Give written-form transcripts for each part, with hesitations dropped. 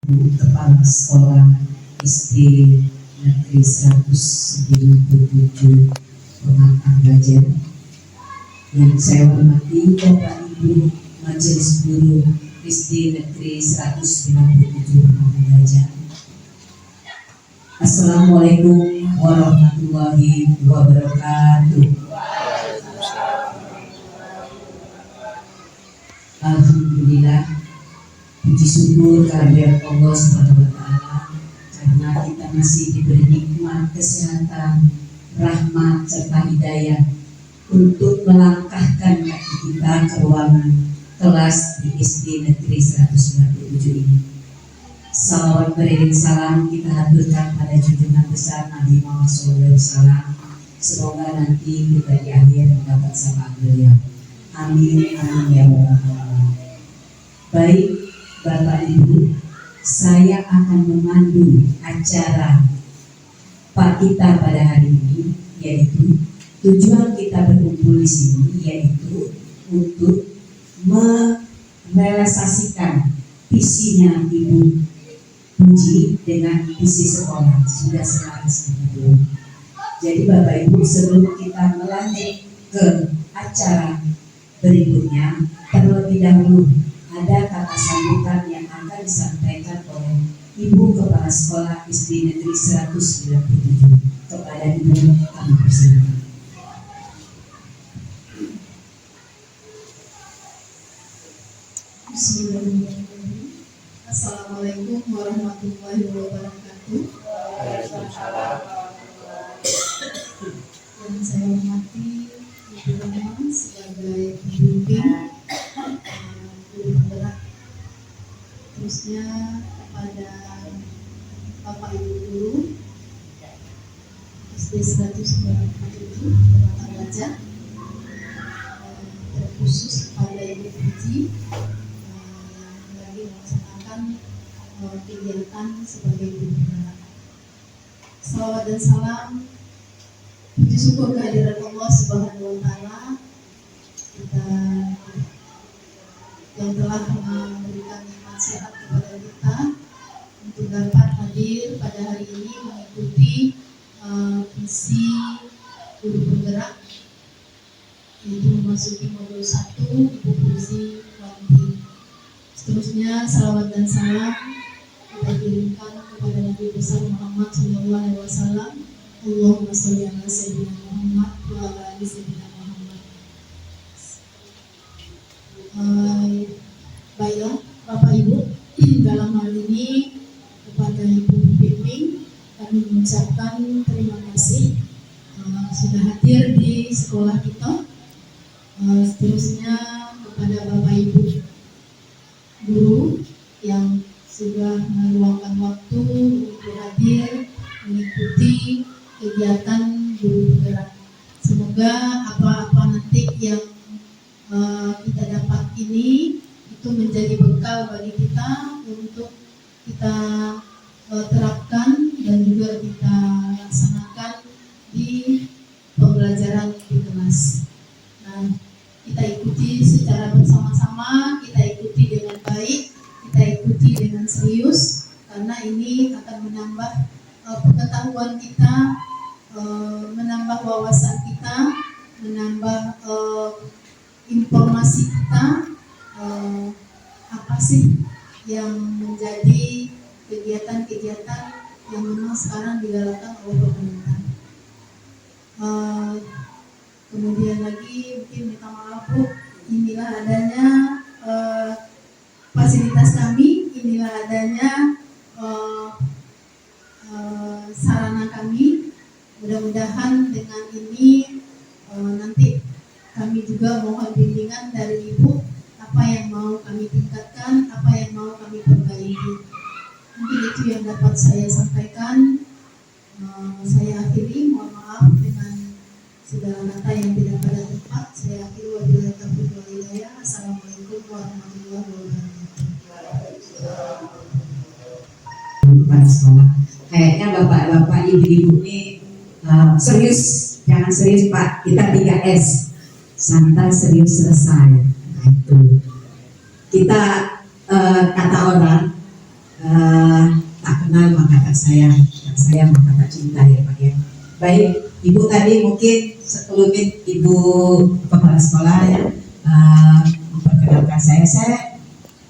Kepala Sekolah SD Negeri 197 Pematang Gajar, yang saya hormati Bapak Ibu Majelis Guru SD Negeri 197 Pematang Gajar. Assalamualaikum warahmatullahi wabarakatuh. Alhamdulillah, puji syukur kehadirat Allah Subhanahu wa Ta'ala, karena kita masih diberi nikmat kesehatan, rahmat serta hidayah untuk melangkahkan kaki kita ke ruangan kelas di SD Negeri 197 ini. Salawat beriring salam kita haturkan pada junjungan besar Nabi Muhammad SAW. Semoga nanti kita di akhir mendapat syafaat beliau. Amin, amin ya Allah. Baik Bapak Ibu, saya akan memandu acara Pak kita pada hari ini, yaitu tujuan kita berkumpul di sini yaitu untuk merealisasikan visinya Ibu Puji dengan visi sekolah. Sudah selaras belum? Jadi Bapak Ibu, sebelum kita melanjut ke acara berikutnya, terlebih dahulu ada kata sambutan yang akan disampaikan oleh Ibu Kepala Sekolah SD Negeri 197. Kepada Ibu kami persilakan. Bismillahirrahmanirrahim. Assalamualaikum warahmatullahi wabarakatuh. Yang saya hormati Ibu Rahman sebagai pembimbing guru penggerak, terusnya kepada Bapak Ibu guru SD 197 Pematang Gajar, terkhusus kepada Ibu Puji yang lagi melaksanakan kegiatan sebagai guru penggerak. Salawat dan salam, puji syukur kehadirat Allah Subhanahu wa Ta'ala kita yang telah memberikan nikmat sehat kepada kita untuk dapat hadir pada hari ini mengikuti visi guru penggerak, yaitu memasuki modul 1 Ibu Puji Wanti. Seterusnya salawat dan salam kita kirimkan kepada Nabi besar Muhammad SAW. Allahumma sholli ala sayyidina Muhammad wa ala ali sayyidina Muhammad. Baiklah Bapak Ibu, dalam hal ini kepada Ibu Bimbing kami mengucapkan terima kasih sudah hadir di sekolah kita. Seterusnya kepada Bapak Ibu guru yang sudah meluangkan waktu untuk hadir mengikuti kegiatan guru penggerak. Semoga apa-apa nanti yang kita dapat ini itu menjadi bekal bagi kita untuk kita terapkan dan juga kita laksanakan di pembelajaran di kelas. Nah, kita ikuti secara bersama-sama, kita ikuti dengan baik, kita ikuti dengan serius, karena ini akan menambah pengetahuan kita, menambah wawasan kita, menambah informasi kita, apa sih yang menjadi kegiatan-kegiatan yang memang sekarang digalakkan oleh pemerintah. Kemudian lagi mungkin minta maaf Bu, inilah adanya fasilitas kami, inilah adanya sarana kami. Mudah-mudahan dengan ini nanti kami juga mohon bimbingan dari Ibu, apa yang mau kami tingkatkan, apa yang mau kami perbaiki. Mungkin itu yang dapat saya sampaikan. Saya akhiri, mohon maaf dengan segala kata yang tidak pada tempat. Saya akhiri, wabillahi taufiq wal hidayah. Assalamualaikum warahmatullahi wabarakatuh. Kayaknya bapak-bapak, ibu-ibu ini serius, jangan serius Pak, kita 3S, santai serius selesai. Nah itu kita kata orang tak kenal maka tak sayang, tak sayang maka tak cinta ya Pak ya. Baik, Ibu tadi mungkin sekelumit Ibu Kepala Sekolah ya memperkenalkan saya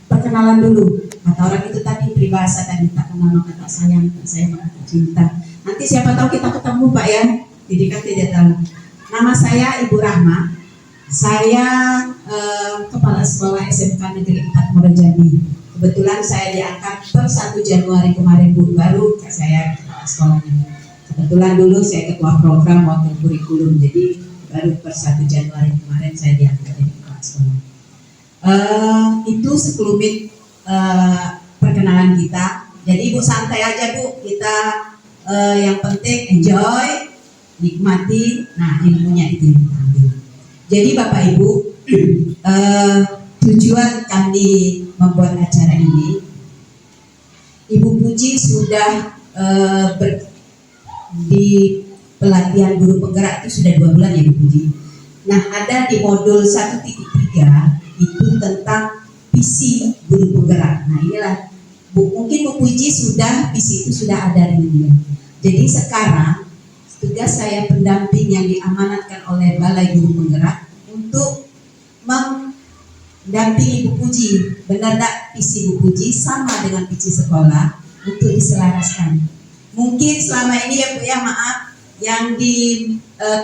perkenalan dulu. Kata orang itu tadi peribahasa tadi, tak kenal maka tak sayang maka tak cinta. Nanti siapa tahu kita ketemu Pak ya, jadi kan tidak tahu. Nama saya Ibu Rahma, saya Kepala Sekolah SMK Negeri 4 Muarajambi. Kebetulan saya diangkat per 1 Januari kemarin Bu, baru saya kepala sekolahnya. Kebetulan dulu saya ketua program waktu kurikulum, jadi baru per 1 Januari kemarin saya diangkat jadi kepala sekolah. Itu sekelumit perkenalan kita. Jadi Ibu santai aja Bu, kita yang penting enjoy, nikmati, nah ilmunya itu yang kita ambil. Jadi Bapak Ibu, tujuan kami membuat acara ini, Ibu Puji sudah di pelatihan guru penggerak itu sudah 2 bulan ya Ibu Puji. Nah ada di modul 1.3 itu tentang visi guru penggerak. Nah inilah mungkin Bu Puji sudah visi itu sudah ada di dia. Jadi sekarang tugas saya pendamping yang diamanatkan oleh Balai Guru Penggerak untuk mendampingi Bu Puji. Benar tak visi Bu Puji sama dengan visi sekolah untuk diselaraskan. Mungkin selama ini ya Bu ya, maaf, yang di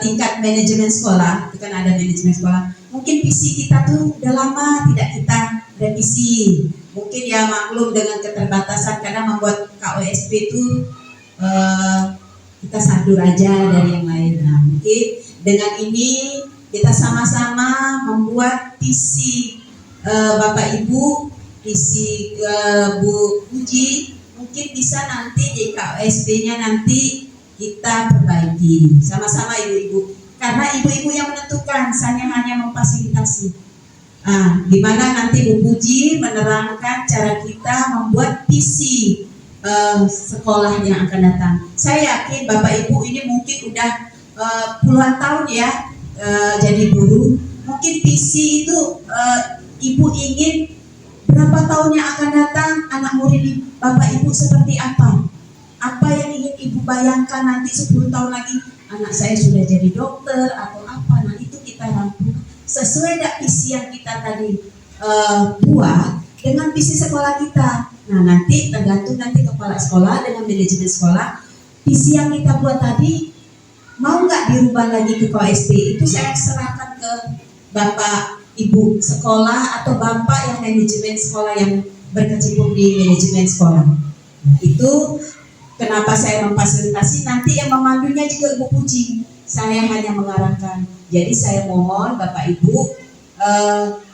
tingkat manajemen sekolah, itu kan ada manajemen sekolah, mungkin visi kita tuh udah lama tidak kita revisi. Mungkin ya maklum dengan keterbatasan karena membuat KOSP itu kita sandur aja dari yang lain. Nah mungkin dengan ini kita sama-sama membuat visi Bapak Ibu, visi Bu Puji, mungkin bisa nanti di KOSP-nya nanti kita perbaiki sama-sama ibu-ibu. Karena ibu-ibu yang menentukan, saya hanya memfasilitasi. Gimana nanti Bu Puji menerangkan cara kita membuat visi sekolah yang akan datang. Saya yakin Bapak Ibu ini mungkin udah puluhan tahun ya jadi guru. Mungkin visi itu Ibu ingin berapa tahun yang akan datang anak murid Bapak Ibu seperti apa? Apa yang ingin Ibu bayangkan nanti 10 tahun lagi anak saya sudah jadi dokter atau apa? Nah itu kita rampung sesuai dengan visi yang kita tadi buat dengan visi sekolah kita. Nah nanti tergantung nanti kepala sekolah dengan manajemen sekolah, visi yang kita buat tadi mau nggak dirubah lagi ke KOSP, itu saya serahkan ke Bapak Ibu sekolah atau Bapak yang manajemen sekolah yang berkecimpung di manajemen sekolah. Nah, itu kenapa saya memfasilitasi, nanti yang memandunya juga Ibu Puji, saya hanya mengarahkan. Jadi saya mohon Bapak Ibu,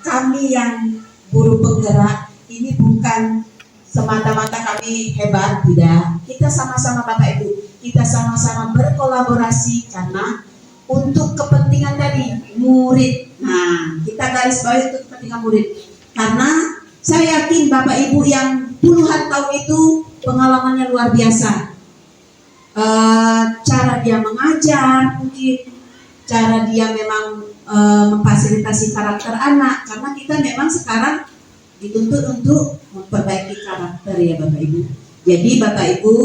kami yang guru penggerak ini bukan semata-mata kami hebat, tidak. Kita sama-sama Bapak Ibu, kita sama-sama berkolaborasi karena untuk kepentingan tadi murid. Nah, kita garis bawahi untuk kepentingan murid. Karena saya yakin Bapak Ibu yang puluhan tahun itu pengalamannya luar biasa. Cara dia mengajar, mungkin cara dia memang memfasilitasi karakter anak. Karena kita memang sekarang dituntut untuk memperbaiki karakter ya Bapak Ibu. Jadi Bapak Ibu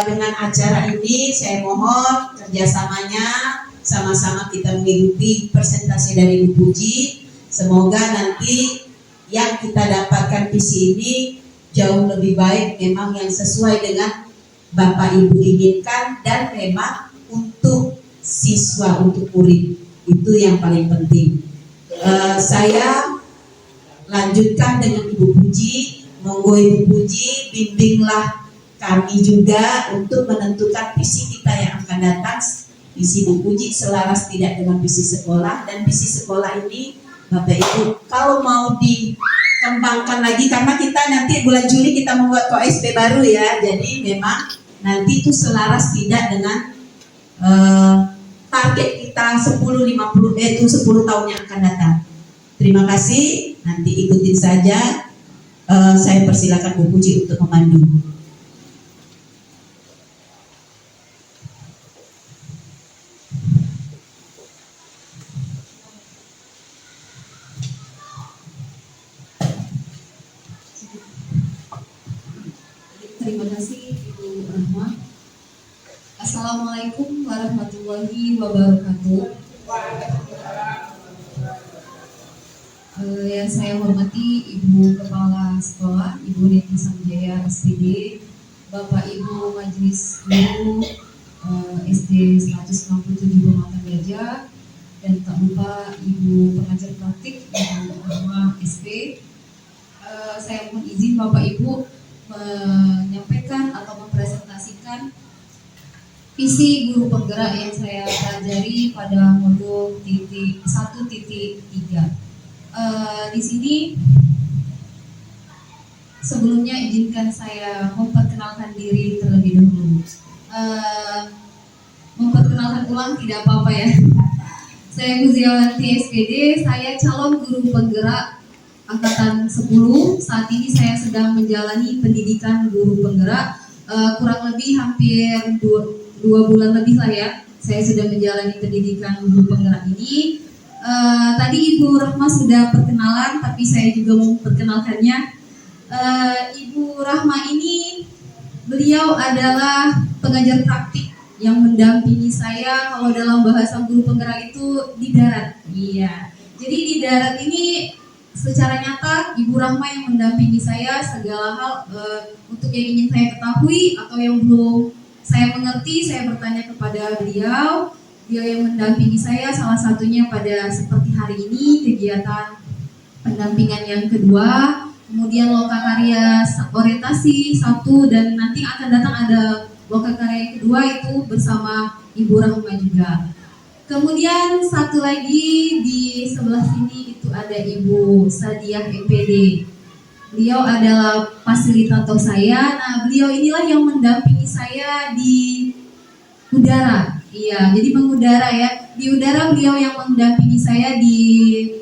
dengan acara ini saya mohon kerjasamanya, sama-sama kita mengikuti presentasi dari Bu Puji. Semoga nanti yang kita dapatkan visi ini jauh lebih baik, memang yang sesuai dengan Bapak Ibu inginkan dan memang untuk siswa, untuk murid, itu yang paling penting. Saya lanjutkan dengan Ibu Puji, monggo Ibu Puji bimbinglah kami juga untuk menentukan visi kita yang akan datang. Visi Bu Puji selaras tidak dengan visi sekolah, dan visi sekolah ini Bapak Ibu kalau mau dikembangkan lagi, karena kita nanti bulan Juli kita membuat KOSP baru ya, jadi memang nanti itu selaras tidak dengan target kita 10-50 itu 10 tahun yang akan datang. Terima kasih, nanti ikutin saja. Saya persilakan Bu Puji untuk memandu. Terima kasih Ibu Rahma. Assalamualaikum warahmatullahi wabarakatuh. Yang saya hormati Ibu Kepala Sekolah, Ibu Neti Sanjaya SPD, Bapak Ibu Majelis Guru SD 167 Pematang Gajah, dan tak lupa Ibu pengajar praktik Ibu Rahma SP. Saya mohon izin Bapak Ibu menyampaikan atau mempresentasikan visi guru penggerak yang saya pelajari pada modul 1.3. Di sini sebelumnya izinkan saya memperkenalkan diri terlebih dahulu. Memperkenalkan ulang tidak apa-apa ya. Saya Guziawanti SPD, saya calon guru penggerak angkatan 10. Saat ini saya sedang menjalani pendidikan guru penggerak, kurang lebih hampir 2 bulan lebih lah ya. Saya sudah menjalani pendidikan guru penggerak ini. Tadi Ibu Rahma sudah perkenalan, tapi saya juga mau perkenalkannya. Ibu Rahma ini, beliau adalah pengajar praktik yang mendampingi saya. Kalau dalam bahasa guru penggerak itu di darat. Iya. Jadi di darat ini secara nyata Ibu Rahma yang mendampingi saya segala hal, untuk yang ingin saya ketahui atau yang belum saya mengerti, saya bertanya kepada beliau. Beliau yang mendampingi saya salah satunya pada seperti hari ini kegiatan pendampingan yang kedua, kemudian lokakarya orientasi 1, dan nanti akan datang ada lokakarya yang kedua itu bersama Ibu Rahma juga. Kemudian satu lagi di sebelah sini itu ada Ibu Sadiah EPD. Beliau adalah fasilitator saya. Nah, beliau inilah yang mendampingi saya di udara. Iya, jadi mengudara ya. Di udara beliau yang mendampingi saya di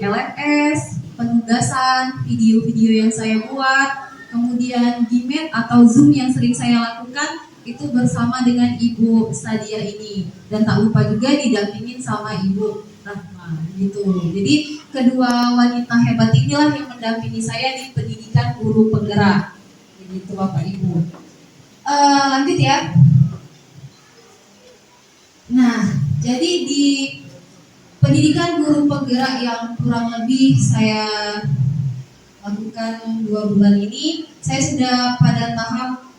LMS, penugasan, video-video yang saya buat, kemudian Gmeet atau Zoom yang sering saya lakukan itu bersama dengan Ibu Sadiah ini, dan tak lupa juga didampingin sama Ibu Rahma gitu. Jadi kedua wanita hebat inilah yang mendampingi saya di pendidikan guru penggerak. Begitu Bapak Ibu. Lanjut ya. Nah, jadi di pendidikan guru penggerak yang kurang lebih saya lakukan 2 bulan ini, saya sudah pada tahap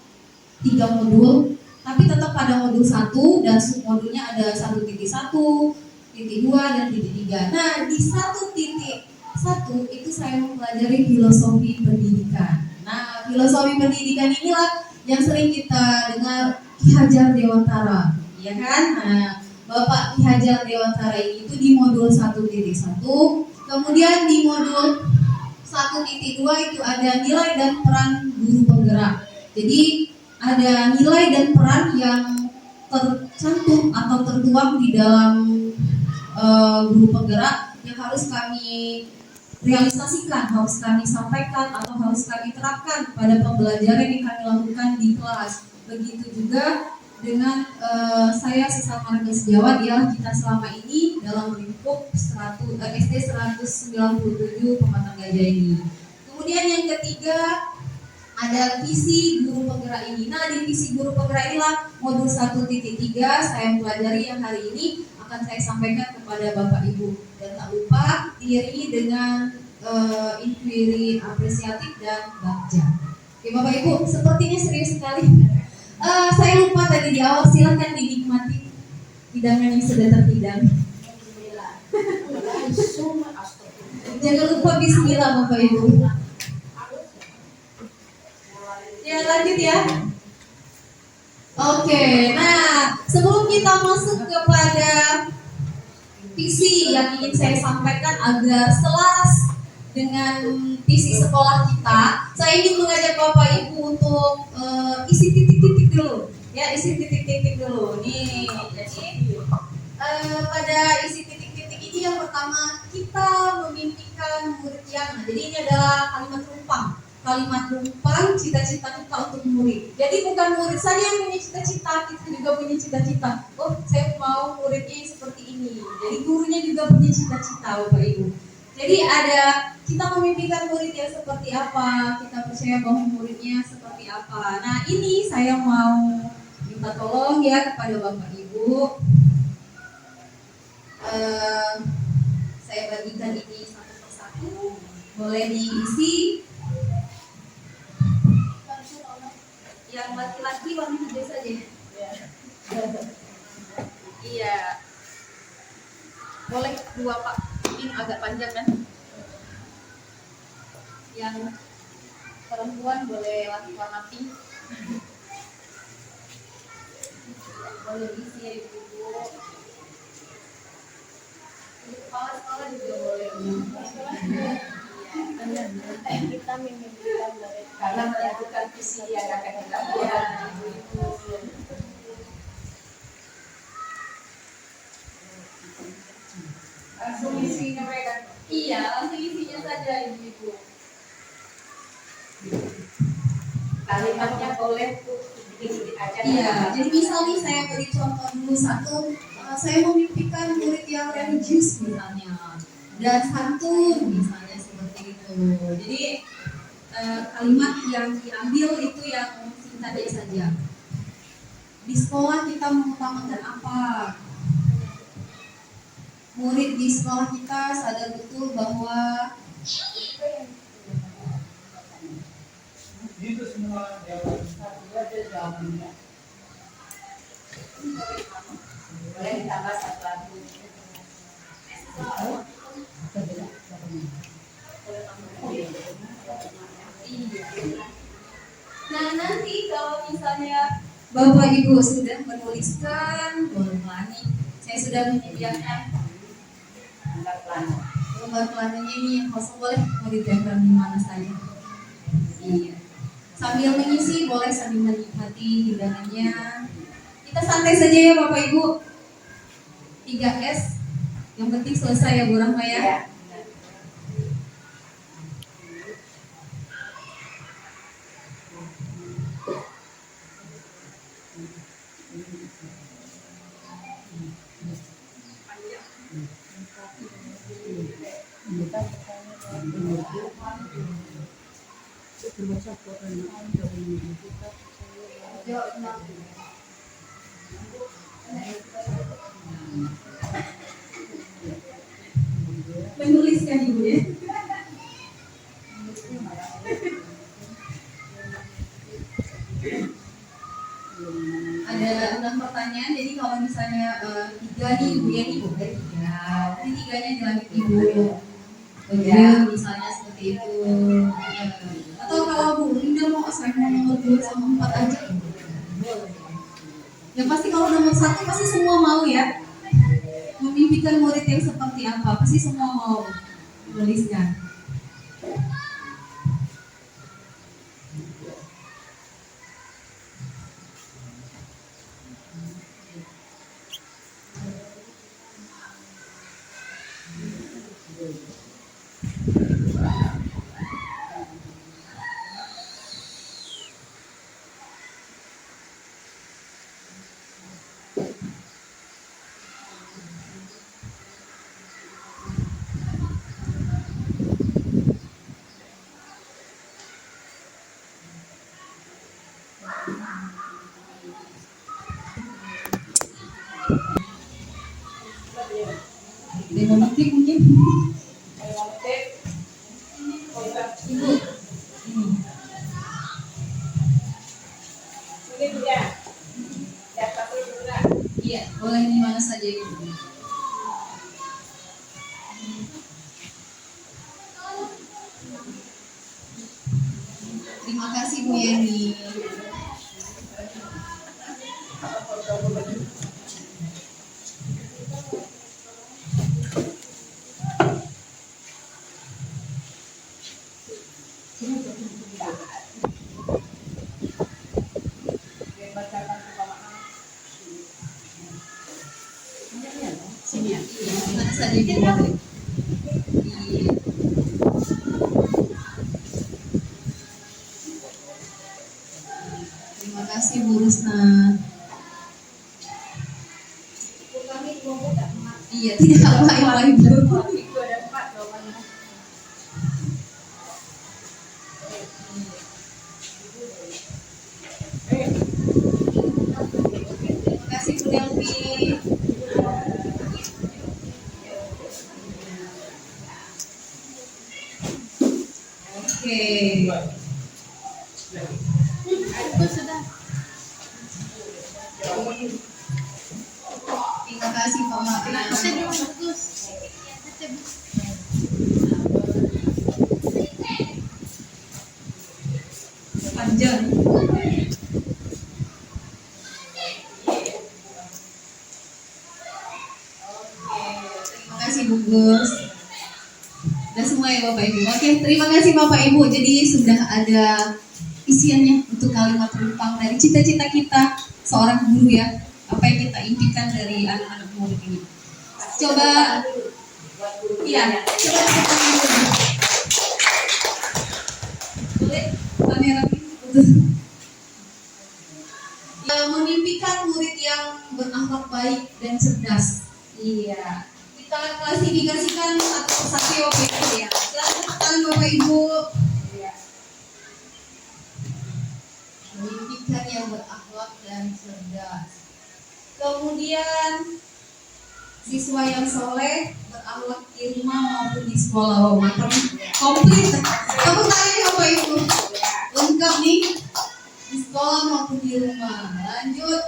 3 modul, tapi tetap pada modul 1 dan submodulnya ada 1.1, titik 2 dan titik 3. Nah, di 1.1 itu saya mempelajari filosofi pendidikan. Nah, filosofi pendidikan inilah yang sering kita dengar Ki Hajar Dewantara, ya kan? Nah, Bapak Ki Hajar Dewantara ini itu di modul 1.1, kemudian di modul 1.2 itu ada nilai dan peran guru penggerak. Jadi ada nilai dan peran yang tercantum atau tertuang di dalam guru penggerak yang harus kami realisasikan, harus kami sampaikan atau harus kami terapkan pada pembelajaran yang kami lakukan di kelas. Begitu juga dengan saya sesama warga sejawat ya, kita selama ini dalam lingkup SD 197 Pematang Gajah ini. Kemudian yang ketiga ada visi guru penggerak ini. Nah, di visi guru penggerak inilah modul 1.3 saya pelajari yang hari ini akan saya sampaikan kepada Bapak Ibu, dan tak lupa diiringi dengan inquiry apresiatif dan bakja. Oke Bapak Ibu, sepertinya serius sekali. Saya lupa tadi di awal, silakan dinikmati hidangan yang sudah terhidang. Jangan lupa bismillah Bapak Ibu. Ya, lanjut ya. Oke, nah sebelum kita masuk kepada visi yang ingin saya sampaikan agar selaras dengan visi sekolah kita, saya ingin mengajak Bapak Ibu untuk isi titik-titik dulu. Ya, isi titik-titik dulu. Nih, jadi pada isi titik-titik ini yang pertama kita memimpikan murid yang, jadi ini adalah kalimat rumpang cita-cita kita untuk murid. Jadi bukan murid saja yang punya cita-cita, kita juga punya cita-cita. Oh, saya mau muridnya seperti ini. Jadi gurunya juga punya cita-cita, Bapak Ibu. Jadi ada kita memimpikan murid yang seperti apa, kita percaya bahwa muridnya seperti apa. Nah ini saya mau minta tolong ya kepada Bapak Ibu. Saya bagikan ini satu persatu, boleh diisi. Yang laki-laki warna hijau saja. Iya. Boleh dua Pak, ini agak panjang kan? Yang perempuan boleh warna pink. Boleh diisi ya Ibu. Kepala-kepala juga boleh. Kita memimpikan mereka karena melakukan visi yang akan dilakukan. Langsung isinya mereka. Iya, langsung isinya saja Ibu. Kalimatnya boleh sedikit aja. Iya, jadi misal nih saya beri contoh dulu satu. Saya memimpikan murid yang religius misalnya dan santun misalnya seperti itu. Jadi kalimat yang diambil itu yang singkatnya saja. Di sekolah kita mengutamakan apa? Murid di sekolah kita sadar betul bahwa itu semua jawabannya. Boleh ditambah satu lagi. Nah nanti kalau misalnya Bapak Ibu sudah menuliskan lembar nih, saya sudah menyediakan lembar plannya ini yang kosong, boleh mau ditempel di mana saja. Iya. Sambil mengisi boleh sambil menikmati hidangannya. Kita santai saja ya Bapak Ibu. 3S. Yang penting selesai ya Bu Rahma ya. Menuliskan Ibu ya. Ada 6 pertanyaan, jadi kalau misalnya 3 nih Ibu ya nih boleh 3, nanti 3-nya dilanjut Ibu. Ya, misalnya seperti itu. Atau kalau Bu Linda mau assignment nomor 2 sama 4 aja. Ya pasti kalau nomor 1 pasti semua mau ya. Memimpikan murid yang seperti apa, pasti semua mau menuliskan. Demonetik mungkin. Ibu. Iya, boleh di mana saja Ibu. Terima kasih Bu Yeni. Sini ya. Mana saja Ibu boleh. Iya. Terima kasih Bu Rusna. Iya, tidak apa-apa Ibu. Terima kasih Bu Delvi. Oke. Terima kasih Pak Martin. Panjang. Terima kasih Bu Gus. Udah semua ya Bapak Ibu. Oke, terima kasih Bapak Ibu. Jadi sudah ada isiannya untuk kalimat penumpang dari cita-cita kita seorang guru ya. Apa yang kita impikan dari anak-anak murid ini. Coba, iya, coba kita dulu. Boleh, kamera ini. Memimpikan murid yang berakhlak baik dan cerdas. Iya. Kita klasifikasikan satu persatu ya Bapak Ibu ya. Silakan Bapak Ibu. Iya. Memimpikan yang berakhlak dan cerdas. Kemudian siswa yang soleh berakhlak di rumah maupun di sekolah. Oh, mantap. Komplit. Tepuk tangan ya Bapak Ibu. Lengkap nih. Di sekolah maupun di rumah. Lanjut.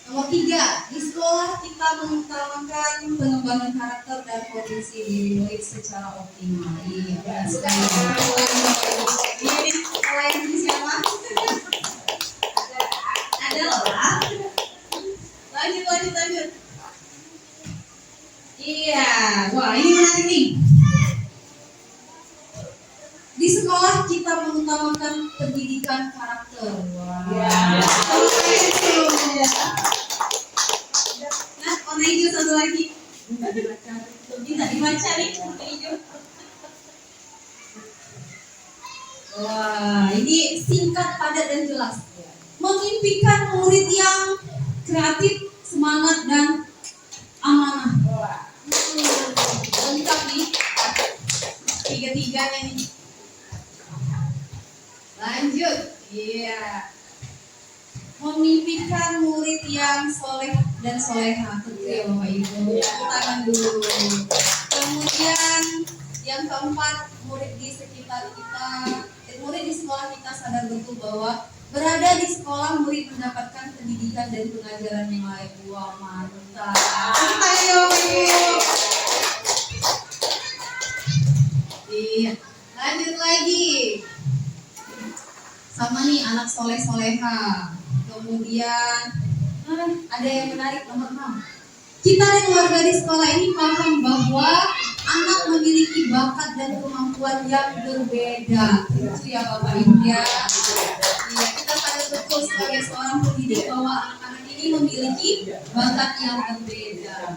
Nomor 3, di sekolah kita mengutamakan pengembangan karakter dan potensi diri murid secara optimal. Iya, benar sekali. Ini selain di siapa? Adalah. Lanjut. Iya, wah ini menarik nih. Di sekolah kita mengutamakan pendidikan karakter. Wah. Nah, warna hijau satu lagi. Tidak dibaca nih warna hijau. Wah, ini singkat, padat dan jelas. Memimpikan murid yang kreatif, semangat dan amanah. Lengkap nih. Tiga-tiganya nih. Lanjut, iya. Memimpikan murid yang soleh dan soleha, tentu ya Bapak Ibu. Tangan dulu. Kemudian yang keempat, murid di sekitar kita, murid di sekolah kita sadar betul bahwa berada di sekolah murid mendapatkan pendidikan dan pengajaran yang lain. Wah, mantap. Ayo, Ibu. Iya. Lanjut lagi. Sama nih anak soleh-soleha. Kemudian ada yang menarik nomor 6. Kita dan warga di sekolah ini paham bahwa anak memiliki bakat dan kemampuan yang berbeda. Itu ya Bapak Ibu ya. Iya, kita sadar betul sebagai seorang pendidik bahwa anak-anak ini memiliki bakat yang berbeda.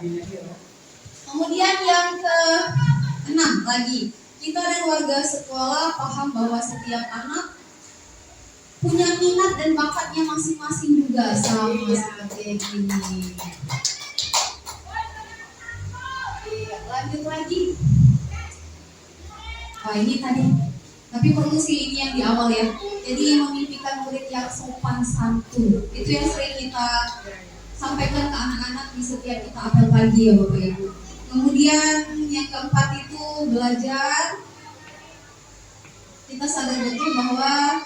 Kemudian yang ke-6 lagi. Kita dan warga sekolah paham bahwa setiap anak punya minat dan bakatnya masing-masing juga, sama seperti ini. Lanjut lagi. Wah, ini tadi, tapi perlu sih ini yang di awal ya. Jadi memimpikan murid yang sopan santun. Itu yang sering kita sampaikan ke anak-anak di setiap kita apel pagi ya Bapak Ibu. Kemudian yang keempat itu belajar. Kita sadar betul bahwa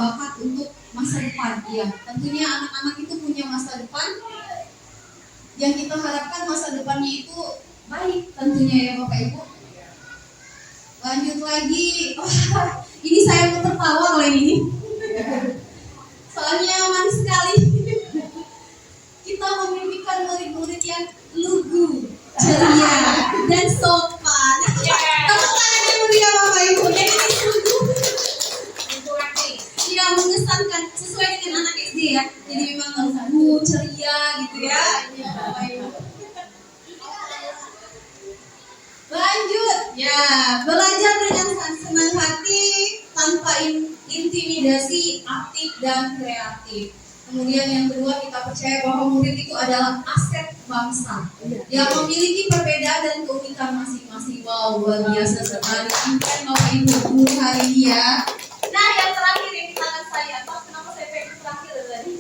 bakat untuk masa depan, ya. Tentunya anak-anak itu punya masa depan. Yang kita harapkan masa depannya itu baik, tentunya ya Bapak Ibu. Lanjut lagi. Ini saya pun tertawa oleh ini. Soalnya manis sekali. Kita memimpikan murid-murid yang lugu, ceria, dan sopan. Tepuk tangan yang mulia Bapak Ibu. Jadi lugu. Iya, mengesankan sesuai dengan anak SD ya. Jadi memang lugu, ceria gitu ya. Bapak Ibu. Lanjut, ya, belajar dengan senang hati, tanpa intimidasi, aktif dan kreatif. Kemudian yang kedua, kita percaya bahwa murid itu adalah aset bangsa yang memiliki perbedaan dan keunikan masing-masing. Wow, luar biasa sekali. Impian Bapak Ibu guru hari ini ya. Nah, yang terakhir yang di tangan saya, kenapa saya pengen terakhir tadi?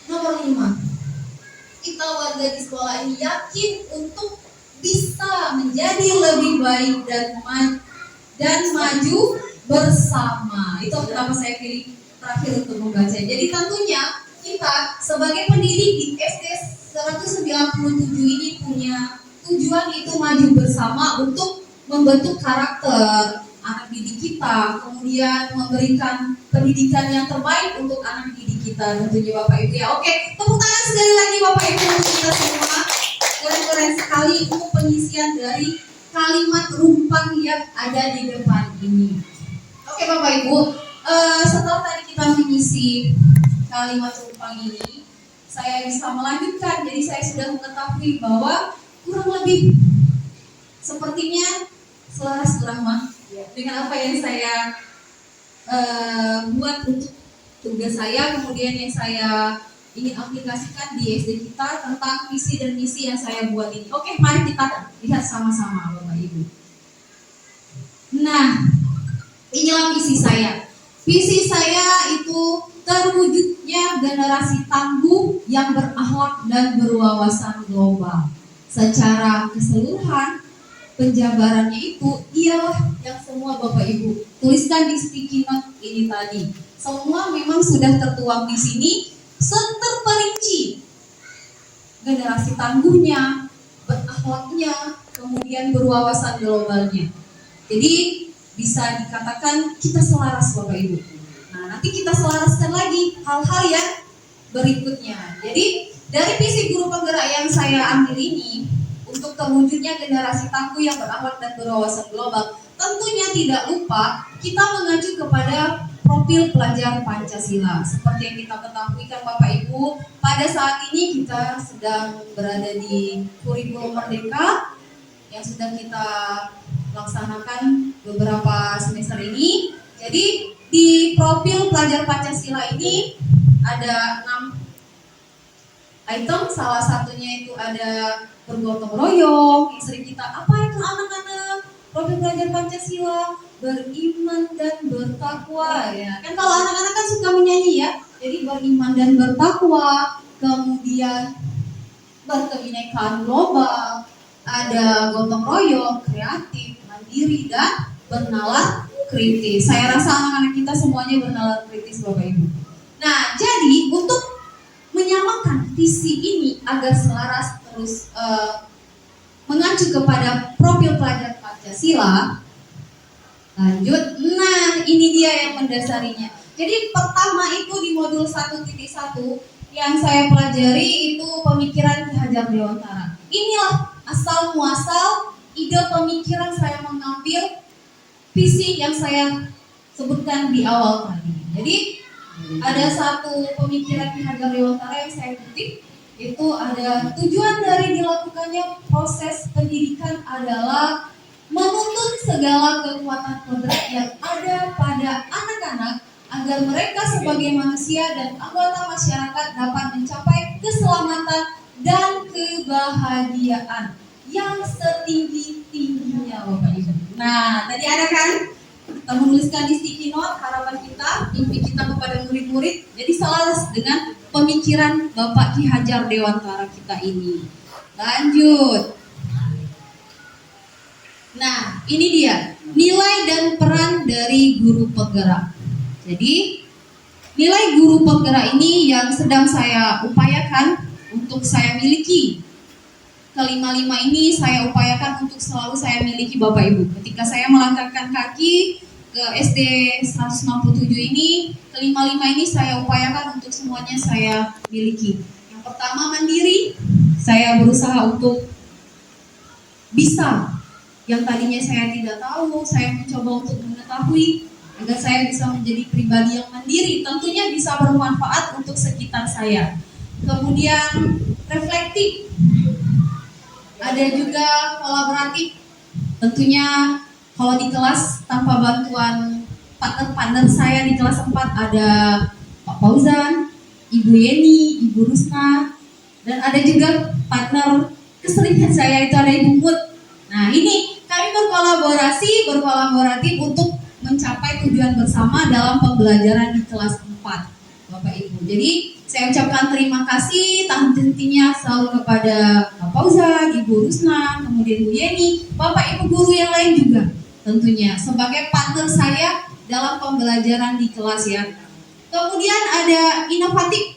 Nomor 5. Kita warga di sekolah ini yakin untuk bisa menjadi lebih baik dan maju bersama. Itu kenapa saya pilih terakhir untuk membaca. Jadi tentunya kita sebagai pendidik di SD 197 ini punya tujuan itu maju bersama untuk membentuk karakter anak didik kita, kemudian memberikan pendidikan yang terbaik untuk anak didik kita, tentunya Bapak Ibu ya. Oke, tepuk tangan sekali lagi Bapak Ibu untuk kita semua. Keren-keren sekali untuk pengisian dari kalimat rumpang yang ada di depan ini. Oke Bapak Ibu, setelah tadi kita mengisi kalimat rumpang ini, saya bisa melanjutkan. Jadi saya sudah mengetahui bahwa kurang lebih sepertinya selaras Rahma dengan apa yang saya buat untuk tugas saya, kemudian yang saya ingin aplikasikan di SD kita tentang visi dan misi yang saya buat ini. Oke, mari kita lihat sama-sama Bapak Ibu. Nah, inilah visi saya. Visi saya itu terwujudnya generasi tangguh yang berakhlak dan berwawasan global. Secara keseluruhan, penjabarannya itu ialah yang semua Bapak Ibu tuliskan di sticky note ini tadi. Semua memang sudah tertuang di sini, terperinci. Generasi tangguhnya, berakhlaknya, kemudian berwawasan globalnya. Jadi bisa dikatakan kita selaras Bapak Ibu. Nah, nanti kita selaraskan lagi hal-hal yang berikutnya. Jadi dari visi guru penggerak yang saya ambil ini, untuk terwujudnya generasi tangguh yang berakhlak dan berwawasan global, tentunya tidak lupa kita mengacu kepada profil pelajar Pancasila. Seperti yang kita ketahui kan Bapak Ibu, pada saat ini kita sedang berada di kurikulum Merdeka yang sudah kita laksanakan beberapa semester ini. Jadi di profil pelajar Pancasila ini ada 6 item, salah satunya itu ada bergotong royong, yang sering kita, apa itu anak-anak profil pelajar Pancasila, beriman dan bertakwa ya. Kan kalau anak-anak kan suka menyanyi ya. Jadi beriman dan bertakwa, kemudian berkebinekaan global, ada gotong royong, kreatif, mandiri dan bernalar kritis. Saya rasa anak-anak kita semuanya bernalar kritis Bapak Ibu. Nah, jadi untuk menyamakan visi ini agar selaras terus mengacu kepada profil pelajar Pancasila. Lanjut, nah ini dia yang mendasarinya. Jadi pertama itu di modul 1.1 yang saya pelajari itu pemikiran Ki Hajar Dewantara. Inilah asal muasal ide pemikiran saya mengambil visi yang saya sebutkan di awal tadi. Jadi ada satu pemikiran Ki Hajar Dewantara yang saya kutip, itu ada tujuan dari dilakukannya proses pendidikan adalah menuntun segala kekuatan kodrat yang ada pada anak-anak agar mereka sebagai manusia dan anggota masyarakat dapat mencapai keselamatan dan kebahagiaan yang setinggi-tingginya Bapak Ibu. Nah, tadi ada kan? Kita menuliskan di sticky note harapan kita, mimpi kita kepada murid-murid. Jadi selaras dengan pemikiran Bapak Ki Hajar Dewantara kita ini. Lanjut. Nah, ini dia nilai dan peran dari guru penggerak. Jadi, nilai guru penggerak ini yang sedang saya upayakan untuk saya miliki. Kelima-lima ini saya upayakan untuk selalu saya miliki Bapak Ibu. Ketika saya melangkahkan kaki ke SD 167 ini, kelima-lima ini saya upayakan untuk semuanya saya miliki. Yang pertama mandiri, saya berusaha untuk bisa. Yang tadinya saya tidak tahu, saya mencoba untuk mengetahui agar saya bisa menjadi pribadi yang mandiri, tentunya bisa bermanfaat untuk sekitar saya. Kemudian reflektif. Ada juga kolaboratif, tentunya kalau di kelas tanpa bantuan partner-partner saya di kelas 4 ada Pak Fauzan, Ibu Yeni, Ibu Rusna, dan ada juga partner keseringan saya itu ada Ibu Mut. Nah ini kami berkolaboratif untuk mencapai tujuan bersama dalam pembelajaran di kelas 4 Bapak Ibu. Jadi saya ucapkan terima kasih tak henti-hentinya selalu kepada Pak Fauzan, Ibu Rusna, kemudian Bu Yeni, Bapak Ibu guru yang lain juga tentunya sebagai partner saya dalam pembelajaran di kelas ya. Kemudian ada inovatif.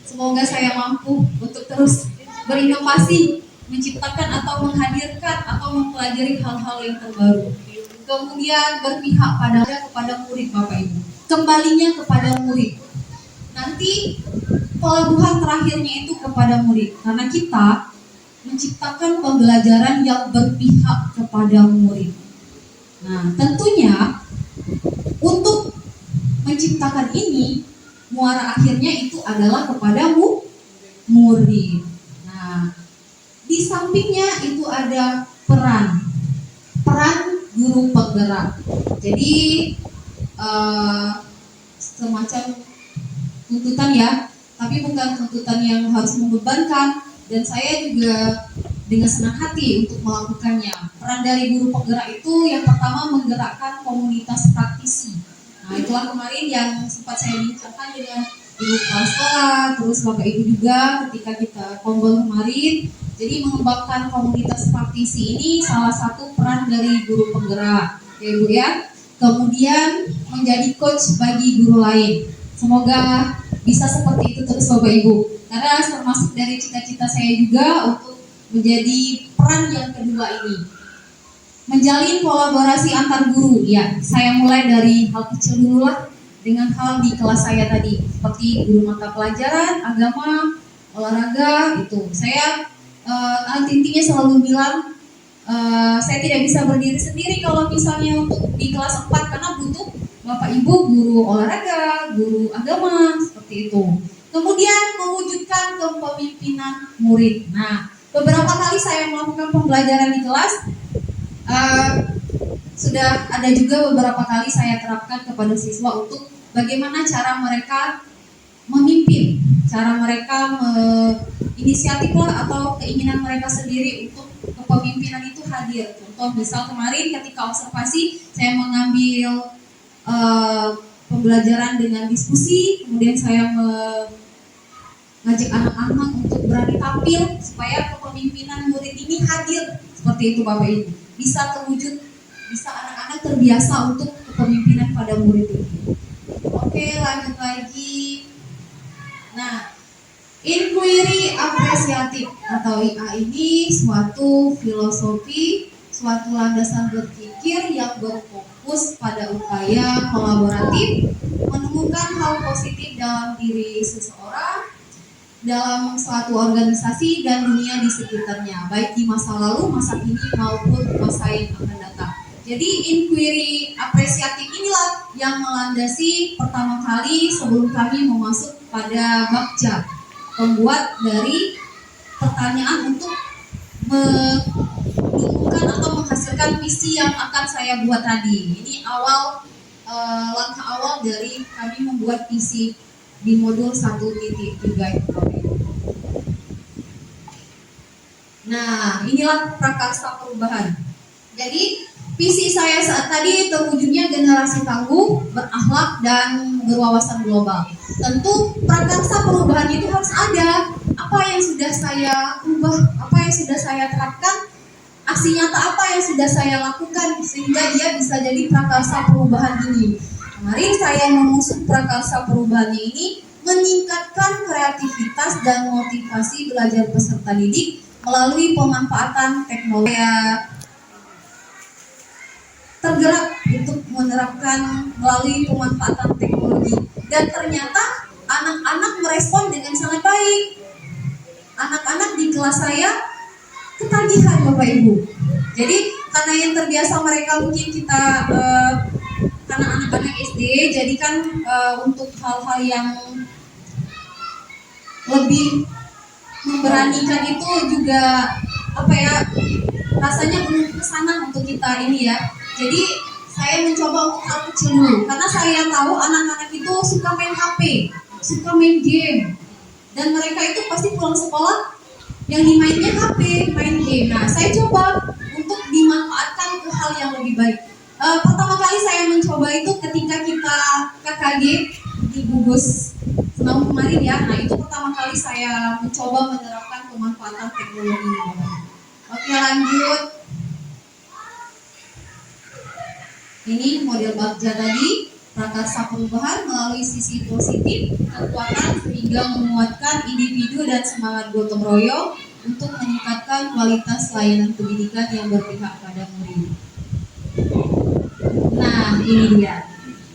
Semoga saya mampu untuk terus berinovasi, menciptakan atau menghadirkan atau mempelajari hal-hal yang terbaru. Kemudian berpihak kepada murid Bapak Ibu. Kembalinya kepada murid. Nanti pelabuhan terakhirnya itu kepada murid. Karena kita menciptakan pembelajaran yang berpihak kepada murid. Nah, tentunya untuk menciptakan ini, muara akhirnya itu adalah kepada murid. Nah, di sampingnya itu ada peran guru penggerak. Jadi semacam tuntutan ya, tapi bukan tuntutan yang harus membebankan. Dan saya juga dengan senang hati untuk melakukannya. Peran dari guru penggerak itu yang pertama menggerakkan komunitas praktisi. Nah itulah kemarin yang sempat saya bincangkan dengan ibu kepala sekolah, terus bapak ibu juga ketika kita kumpul kemarin. Jadi mengembangkan komunitas praktisi ini salah satu peran dari guru penggerak, ya ibu ya. Kemudian menjadi coach bagi guru lain. Semoga bisa seperti itu terus bapak ibu. Karena termasuk dari cita-cita saya juga untuk menjadi peran yang kedua ini. Menjalin kolaborasi antar guru, ya saya mulai dari hal kecil dulu lah dengan hal di kelas saya tadi seperti guru mata pelajaran, agama, olahraga itu. Saya intinya selalu bilang saya tidak bisa berdiri sendiri kalau misalnya untuk di kelas 4 karena butuh bapak ibu guru olahraga, guru agama seperti itu. Kemudian mewujudkan kepemimpinan murid. Nah, beberapa kali saya melakukan pembelajaran di kelas. Sudah ada juga beberapa kali saya terapkan kepada siswa untuk bagaimana cara mereka memimpin, cara mereka inisiatif lah atau keinginan mereka sendiri untuk kepemimpinan itu hadir. Contoh misal kemarin ketika observasi saya mengambil pembelajaran dengan diskusi, kemudian saya mengajak anak-anak untuk berani tampil supaya kepemimpinan murid ini hadir seperti itu Bapak Ibu. Bisa terwujud, bisa anak-anak terbiasa untuk kepemimpinan pada murid itu. Oke, lanjut lagi. Nah, inquiry apresiatif atau IA ini suatu filosofi, suatu landasan berpikir yang berfokus pada upaya kolaboratif, menemukan hal positif dalam diri seseorang, dalam suatu organisasi dan dunia di sekitarnya, baik di masa lalu, masa kini maupun masa yang akan datang. Jadi inquiry apresiatif inilah yang melandasi pertama kali sebelum kami memasuk pada bakja, pembuat dari pertanyaan untuk menumbuhkan atau menghasilkan visi yang akan saya buat tadi. Ini langkah awal dari kami membuat visi di modul 1.3 itu. Nah, inilah prakarsa perubahan. Jadi, visi saya saat tadi terwujudnya generasi tangguh, berakhlak dan berwawasan global. Tentu prakarsa perubahan itu harus ada. Apa yang sudah saya ubah, apa yang sudah saya terapkan, aksi nyata apa yang sudah saya lakukan sehingga dia bisa jadi prakarsa perubahan ini. Kemarin saya mengusung prakarsa perubahannya ini meningkatkan kreativitas dan motivasi belajar peserta didik melalui pemanfaatan teknologi. Tergerak untuk menerapkan melalui pemanfaatan teknologi dan ternyata anak-anak merespon dengan sangat baik. Anak-anak di kelas saya ketagihan Bapak Ibu. Jadi karena yang terbiasa mereka mungkin kita karena anak-anak SD, jadi kan untuk hal-hal yang lebih memberanikan itu juga apa ya, rasanya belum kesana untuk kita ini ya. Jadi saya mencoba untuk hal kecil dulu karena saya tahu anak-anak itu suka main HP, suka main game. Dan mereka itu pasti pulang sekolah yang dimainnya HP, main game. Nah, saya coba untuk dimanfaatkan ke hal yang lebih baik. Pertama kali saya mencoba itu ketika kita KKG di gugus Senam kemarin ya. Nah, itu pertama kali saya mencoba menerapkan pemanfaatan teknologi. Oke, lanjut. Ini model Bagja tadi, prakarsa perubahan melalui sisi positif, kekuatan sehingga menguatkan individu dan semangat gotong royong untuk meningkatkan kualitas layanan pendidikan yang berpihak pada murid. Nah, ini dia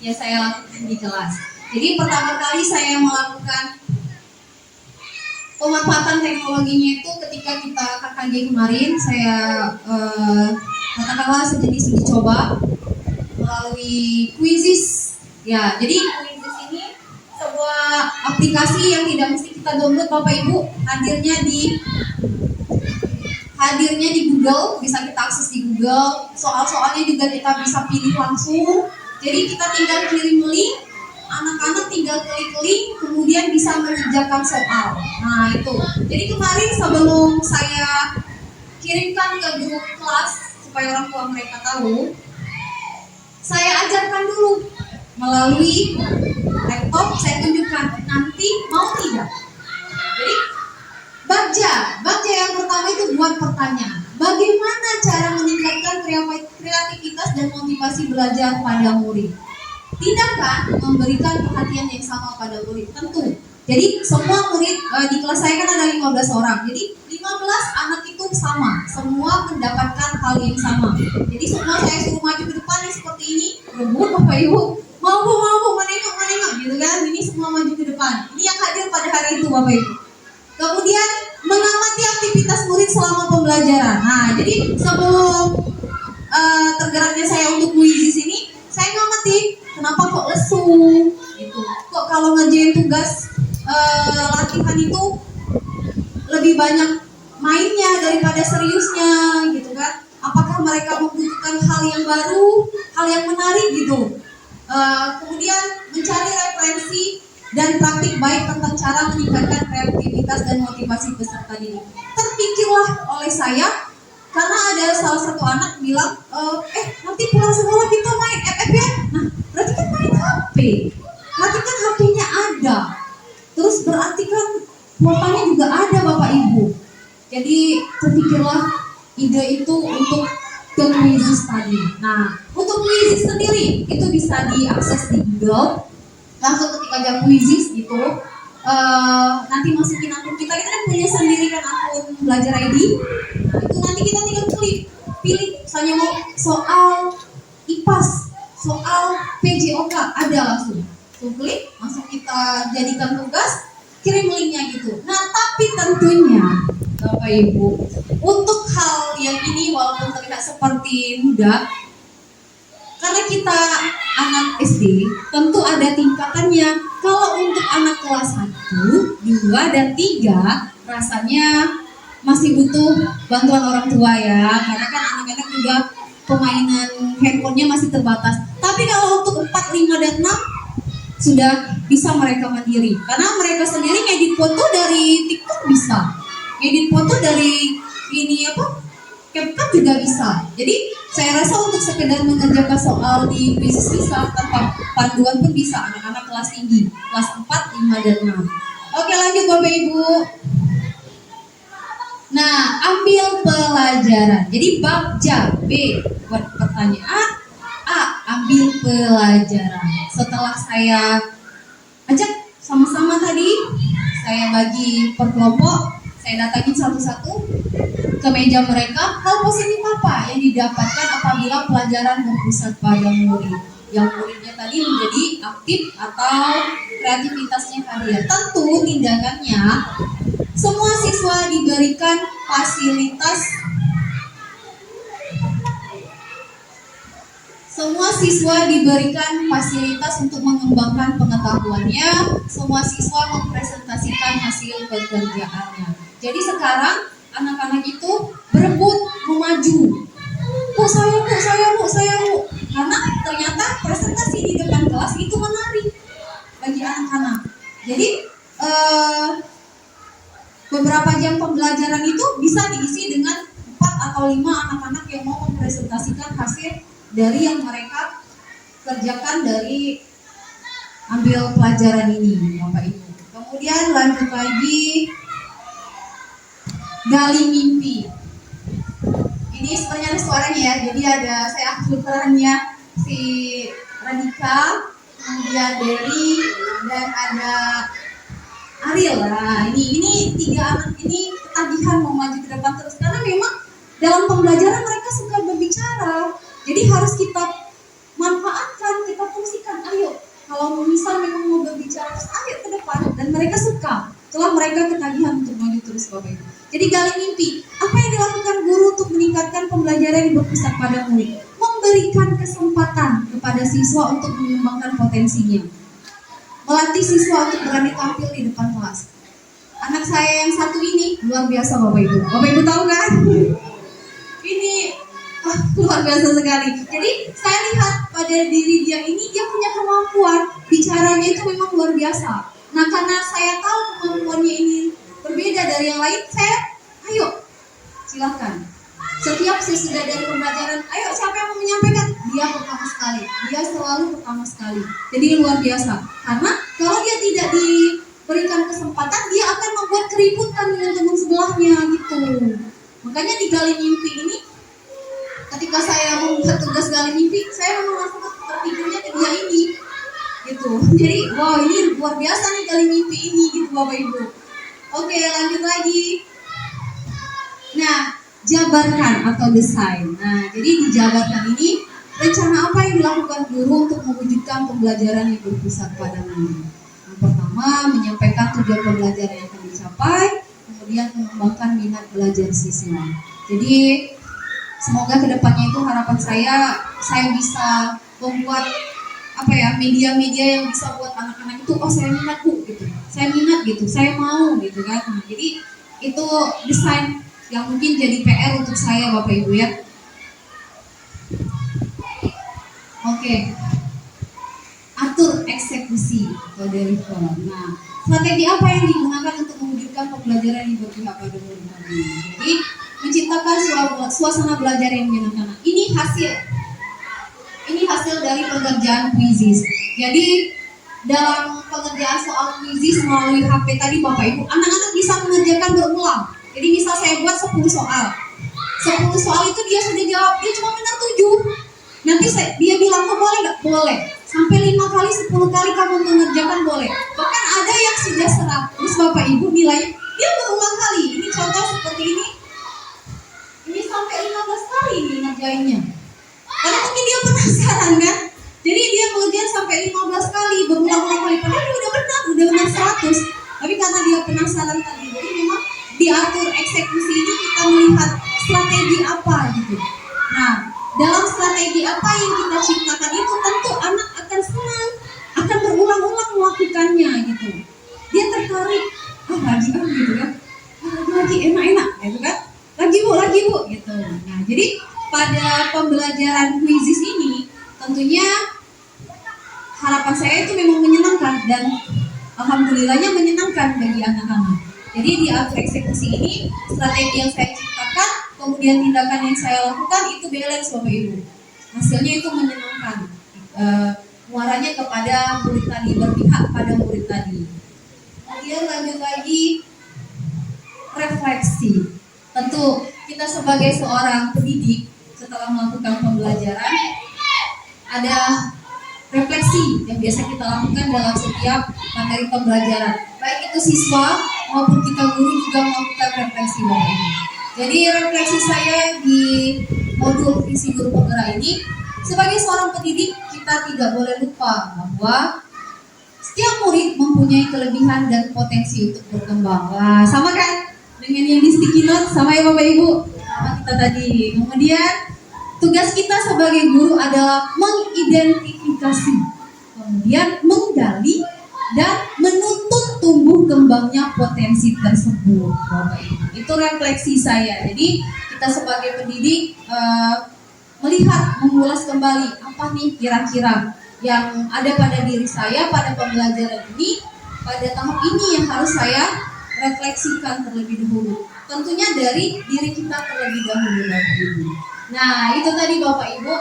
yang saya lakukan di kelas. Jadi pertama kali saya melakukan pemanfaatan teknologinya itu ketika kita KKG kemarin, saya katakanlah sejenis uji coba melalui Quizizz. Ya, jadi Quizizz ini sebuah aplikasi yang tidak mesti kita download Bapak Ibu, hadirnya di Google, bisa kita akses di Google. Soal-soalnya juga kita bisa pilih langsung. Jadi kita tinggal kirim link, anak-anak tinggal klik link, kemudian bisa mengerjakan soal. Nah itu. Jadi kemarin sebelum saya kirimkan ke grup kelas supaya orang tua mereka tahu, saya ajarkan dulu melalui laptop, saya tunjukkan nanti mau tidak. Jadi Bagja yang pertama itu buat pertanyaan. Bagaimana cara meningkatkan kreativitas dan motivasi belajar pada murid? Tindakan memberikan perhatian yang sama pada murid, tentu. Jadi semua murid di kelas saya kan ada 15 orang. Jadi 15 anak itu sama, semua mendapatkan hal yang sama. Jadi semua saya suruh maju ke depan yang seperti ini, berebut Bapak Ibu, mau menengok gitu kan. Ini semua maju ke depan. Ini yang hadir pada hari itu Bapak Ibu. Kemudian mengamati aktivitas murid selama pembelajaran. Nah, jadi sebelum tergeraknya saya untuk Quizizz ini, saya ngamati kenapa kok lesu, gitu. Kok kalau ngerjain tugas latihan itu lebih banyak mainnya daripada seriusnya, gitu kan? Apakah mereka membutuhkan hal yang baru, hal yang menarik gitu? Kemudian mencari referensi dan praktik baik tentang cara meningkatkan kreativitas dan motivasi peserta didik. Terpikirlah oleh saya karena ada salah satu anak bilang, nanti pulang sekolah kita main FF ya. Nah, berarti kan main HP. Berarti kan HP-nya ada. Terus berarti kan kuotanya juga ada Bapak Ibu. Jadi terpikirlah ide itu untuk ke Quizizz tadi. Nah, untuk Quizizz sendiri itu bisa diakses di Google. Langsung ketika aja Quizizz gitu, nanti masukin akun kita kan punya sendiri kan akun belajar ID. Nah itu nanti kita tinggal pilih misalnya mau soal IPAS, soal PJOK ada langsung klik, langsung kita jadikan tugas, kirim linknya gitu. Nah tapi tentunya Bapak Ibu, untuk hal yang ini walaupun terlihat seperti mudah, karena kita anak SD, tentu ada tingkatannya. Kalau untuk anak kelas 1, 2, dan 3, rasanya masih butuh bantuan orang tua ya. Karena kan anak-anak juga permainan handphonenya masih terbatas. Tapi kalau untuk 4, 5, dan 6, sudah bisa mereka mandiri. Karena mereka sendiri ngedit foto dari TikTok bisa. Ngedit foto dari CapCut juga bisa. Jadi saya rasa untuk sekedar mengerjakan soal di Quizizz bisa, tanpa panduan pun bisa, anak-anak kelas tinggi, kelas 4, 5, dan 6. Oke lanjut Bapak Ibu. Nah, ambil pelajaran. Jadi Bagja, B buat pertanyaan, A ambil pelajaran. Setelah saya ajak sama-sama tadi, saya bagi per kelompok, saya datangin satu-satu ke meja mereka. Hal positif apa yang didapatkan apabila pelajaran berpusat pada murid? Yang muridnya tadi menjadi aktif atau kreativitasnya hadir. Tentu tindakannya semua siswa diberikan fasilitas untuk mengembangkan pengetahuannya. Semua siswa mempresentasikan hasil pekerjaannya. Jadi sekarang anak-anak itu berebut memaju. Saya bu. Karena ternyata presentasi di depan kelas itu menarik bagi anak-anak. Jadi beberapa jam pembelajaran itu bisa diisi dengan 4 atau 5 anak-anak yang mau mempresentasikan hasil dari yang mereka kerjakan dari ambil pelajaran ini, Bapak Ibu. Kemudian lanjut lagi, gali mimpi. Ini sebenarnya ada suaranya ya, jadi ada saya aktif perannya si Radika, kemudian Dery, dan ada Ariel. Nah, ini 3 anak ini ketagihan mau maju ke depan terus karena memang dalam pembelajaran mereka suka berbicara. Jadi harus kita manfaatkan, kita fungsikan. Ayo, kalau misal memang mau berbicara terus ayo ke depan, dan mereka suka. Setelah mereka ketagihan untuk maju terus, Bapak Ibu. Jadi gali mimpi. Apa yang dilakukan guru untuk meningkatkan pembelajaran yang berpusat pada murid? Memberikan kesempatan kepada siswa untuk mengembangkan potensinya. Melatih siswa untuk berani tampil di depan kelas. Anak saya yang satu ini luar biasa, Bapak Ibu. Bapak Ibu tahu kan? Ini luar biasa sekali. Jadi saya lihat pada diri dia ini, dia punya kemampuan bicaranya itu memang luar biasa. Nah, karena saya tahu kemampuannya ini berbeda dari yang lain, saya ayo silakan. Setiap sesudah dari pembelajaran, ayo siapa yang mau menyampaikan? Dia pertama sekali. Dia selalu pertama sekali. Jadi luar biasa. Karena kalau dia tidak diberikan kesempatan, dia akan membuat keributan dengan teman sebelahnya gitu. Makanya di gali mimpi ini, ketika saya membuat tugas gali mimpi, saya memang langsung terpikirnya ke dia ini gitu. Jadi wow, ini luar biasa nih gali mimpi ini gitu, Bapak Ibu. Oke, lanjut lagi. Nah, jabarkan atau desain. Nah, jadi di jabarkan ini, rencana apa yang dilakukan guru untuk mewujudkan pembelajaran yang berpusat pada murid? Yang pertama, menyampaikan tujuan pembelajaran yang akan dicapai, kemudian mengembangkan minat belajar siswa. Jadi semoga kedepannya itu harapan saya bisa membuat media-media yang bisa buat anak-anak itu, oh saya minat Bu gitu, saya minat gitu, saya mau gitu kan. Nah, jadi itu desain yang mungkin jadi PR untuk saya, Bapak Ibu ya. Oke, atur eksekusi atau deliver. Nah, strategi apa yang digunakan untuk mewujudkan pembelajaran yang berpihak pada murid? Jadi menciptakan suasana belajar yang menyenangkan. Ini hasil dari pengerjaan kuisis. Jadi dalam pengerjaan soal kuisis melalui HP tadi, Bapak Ibu, anak-anak bisa mengerjakan berulang. Jadi misal saya buat 10 soal. 10 soal itu dia sudah jawab, dia cuma benar 7. Nanti dia bilang, kok boleh nggak? Boleh. Sampai 5 kali, 10 kali kamu mengerjakan boleh. Bahkan ada yang sudah 100, Bapak Ibu, nilainya dia berulang kali. Ini contoh seperti ini. Ini sampai 15 kali nih ngerjainnya. Karena mungkin dia penasaran kan. Jadi dia mengerjain sampai 15 kali, berulang-ulang kali. Padahal dia udah benar 100. Tapi karena dia penasaran tadi, jadi memang diatur eksekusi ini kita melihat strategi apa gitu. Nah, dalam strategi apa yang kita ciptakan itu tentu anak akan senang, akan berulang-ulang melakukannya gitu. Dia tertarik, lagi gitu kan, lagi enak-enak gitu kan, lagi bu gitu. Nah, jadi pada pembelajaran kuisis ini tentunya harapan saya itu memang menyenangkan dan alhamdulillahnya menyenangkan bagi anak-anak. Jadi di atur eksekusi ini, strategi yang saya ciptakan, kemudian tindakan yang saya lakukan itu balance, Bapak Ibu. Hasilnya itu menyenangkan. Muaranya kepada murid tadi, berpihak pada murid tadi. Kemudian lanjut lagi, refleksi. Tentu kita sebagai seorang pendidik setelah melakukan pembelajaran ada refleksi yang biasa kita lakukan dalam setiap materi pembelajaran. Baik itu siswa maupun kita guru juga melakukan refleksi, Bapak Ibu. Jadi refleksi saya di modul visi guru penggerak ini, sebagai seorang pendidik kita tidak boleh lupa bahwa setiap murid mempunyai kelebihan dan potensi untuk berkembang. Wah, sama kan dengan yang di sticky note, sama ya Bapak Ibu, sama kita tadi. Kemudian tugas kita sebagai guru adalah mengidentifikasi, kemudian menggali dan menuntut tumbuh kembangnya potensi tersebut, Bapak Ibu. Itu refleksi saya. Jadi kita sebagai pendidik melihat, mengulas kembali apa nih kira-kira yang ada pada diri saya pada pembelajaran ini pada tahap ini yang harus saya refleksikan terlebih dahulu. Tentunya dari diri kita terlebih dahulu, Bapak Ibu. Nah, itu tadi Bapak Ibu.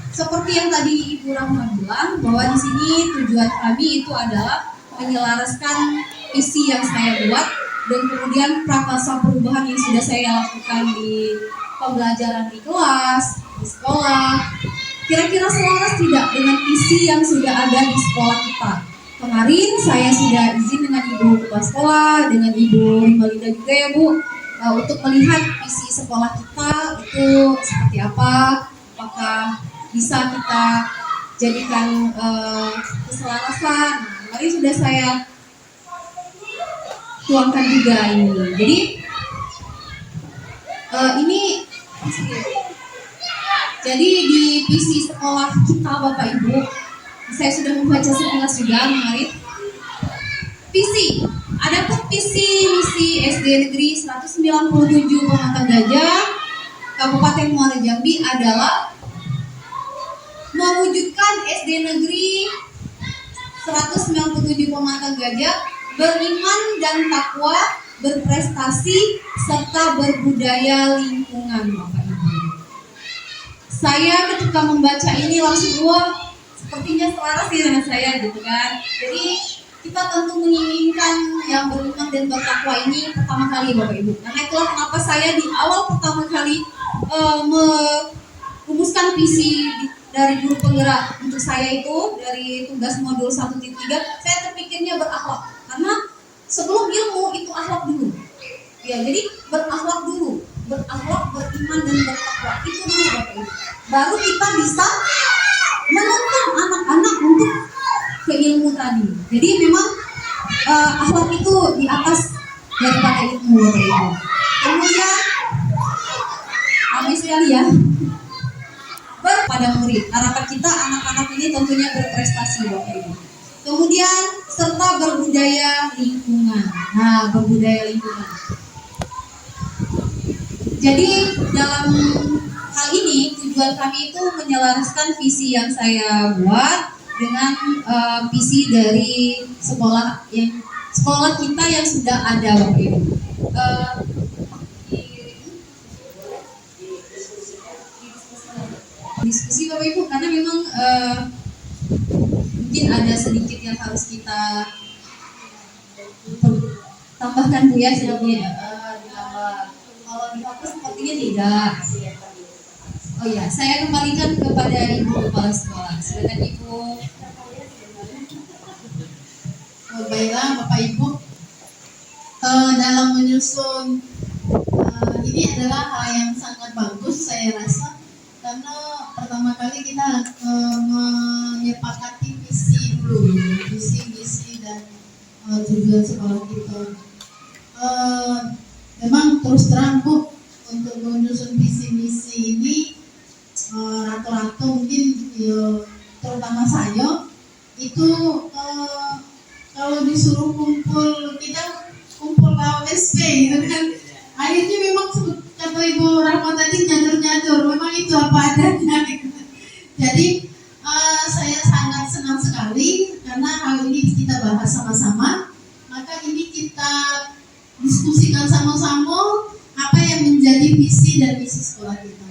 Seperti yang tadi Ibu Rahma bilang, bahwa di sini tujuan kami itu adalah menyelaraskan visi yang saya buat dan kemudian prakarsa perubahan yang sudah saya lakukan di pembelajaran di kelas, di sekolah. Kira-kira selaras tidak dengan visi yang sudah ada di sekolah kita? Kemarin saya sudah izin dengan Ibu Kepala Sekolah, dengan Ibu Rimalinda juga ya Bu, untuk melihat visi sekolah kita itu seperti apa, apakah bisa kita jadikan keselarasan. Kemarin sudah saya tuangkan juga ini. Jadi ini jadi di visi sekolah kita Bapak Ibu, saya sudah membaca sekilas juga kemarin. Visi, adapun visi misi SD Negeri 197 Pematang Gajah Kabupaten Muara Jambi adalah mewujudkan SD Negeri 197 Pematang Gajah beriman dan takwa, berprestasi serta berbudaya lingkungan, Bapak Ibu. Saya ketika membaca ini langsung wah, sepertinya selaras dengan saya gitu kan. Jadi kita tentu menginginkan yang beriman dan bertakwa ini pertama kali Bapak Ibu. Karena itulah kenapa saya di awal pertama kali merumuskan visi dari guru penggerak untuk saya itu dari tugas modul 1.3, saya terpikirnya berakhlak. Karena sebelum ilmu itu akhlak dulu. Ya, jadi berakhlak dulu, berakhlak, beriman dan bertakwa itu dulu Bapak Ibu. Baru kita bisa menuntun anak-anak untuk ke ilmu tadi. Jadi memang akhlak itu di atas daripada ilmu Bapak Ibu. Kemudian sekali ya, pada murid. Harapan kita anak-anak ini tentunya berprestasi Bapak Ibu. Kemudian serta berbudaya lingkungan. Nah, berbudaya lingkungan. Jadi dalam hal ini tujuan kami itu menyelaraskan visi yang saya buat dengan visi dari sekolah kita yang sudah ada Bapak Ibu. Diskusi Bapak Ibu karena memang mungkin ada sedikit yang harus kita tambahkan Bu ya sedikit. Kalau dihapus sepertinya tidak. Oh ya, saya kembalikan kepada Ibu Kepala Sekolah. Silakan Ibu. Baiklah Bapak Ibu, dalam menyusun ini adalah hal yang sangat bagus saya rasa, karena pertama kali kita menyepakati visi dulu, visi dan tujuan sekolah kita. Memang terus terang Bu, untuk menyusun visi misi ini rata-rata mungkin terutama saya itu kalau disuruh kumpul, kita kumpul KWSP gitu kan, akhirnya memang kata Ibu Rahma tadi nyadur, memang itu apa adanya gitu. Jadi saya sangat senang sekali karena hal ini kita bahas sama-sama, maka ini kita diskusikan sama-sama apa yang menjadi visi dan misi sekolah kita.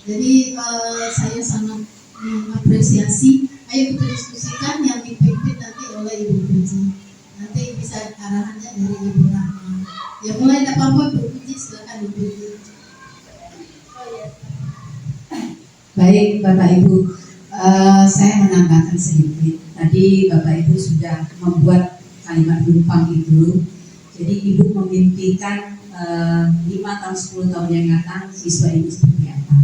Jadi saya sangat mengapresiasi. Ayo kita diskusikan yang dipimpin nanti oleh Ibu Puji. Nanti bisa arahannya dari Ibu Rahma. Ya mulai ada apa-apa Ibu Puji, silakan Ibu Puji. Baik Bapak Ibu, saya menambahkan sedikit. Tadi Bapak Ibu sudah membuat kalimat numpang itu. Jadi Ibu memimpikan 5 tahun 10 tahun yang datang siswa ini seperti apa.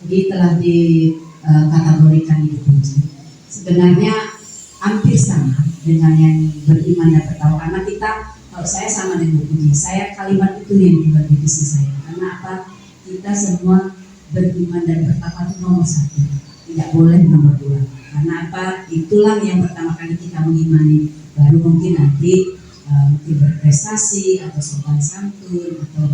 Jadi telah dikategorikan Ibu Puji. Sebenarnya hampir sama dengan yang beriman dan bertakwa. Karena kita, kalau saya sama dengan Ibu Puji, saya kalimat itu yang dibuat di visi saya. Karena apa? Kita semua beriman dan bertakwa itu nomor 1, tidak boleh nomor 2. Karena apa? Itulah yang pertama kali kita mengimani. Baru mungkin nanti mungkin berprestasi atau sopan santun atau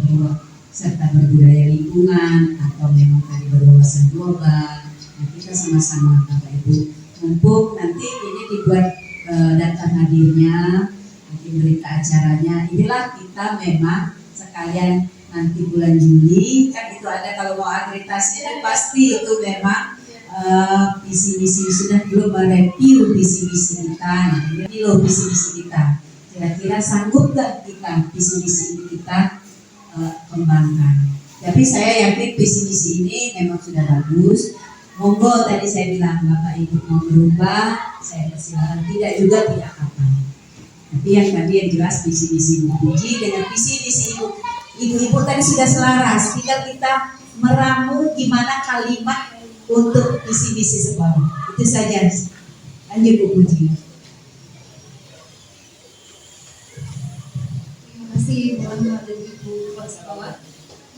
serta berbudaya lingkungan atau memang tadi berwawasan global. Nah, kita sama-sama Bapak Ibu mumpung nanti ini dibuat data hadirnya, nanti berita acaranya. Inilah kita memang sekalian nanti bulan Juli kan itu ada kalau mau akreditasi kan pasti itu memang visi misi sudah belum mereview visi misi kita, ini loh visi misi kita. Kira-kira sanggup gak kita visi misi ini kita kembangkan. Tapi saya yakin visi misi ini memang sudah bagus. Monggo tadi saya bilang Bapak Ibu mau berubah, saya persilakan. Tidak juga tidak apa-apa. Tapi yang tadi yang jelas visi misi Bu Puji dengan visi misi ibu-ibu tadi sudah selaras. Tinggal kita meramu gimana kalimat untuk visi misi sekolah. Itu saja. Lanjut Bu Puji. Terima kasih Bapak dan Ibu Kepala Sekolah.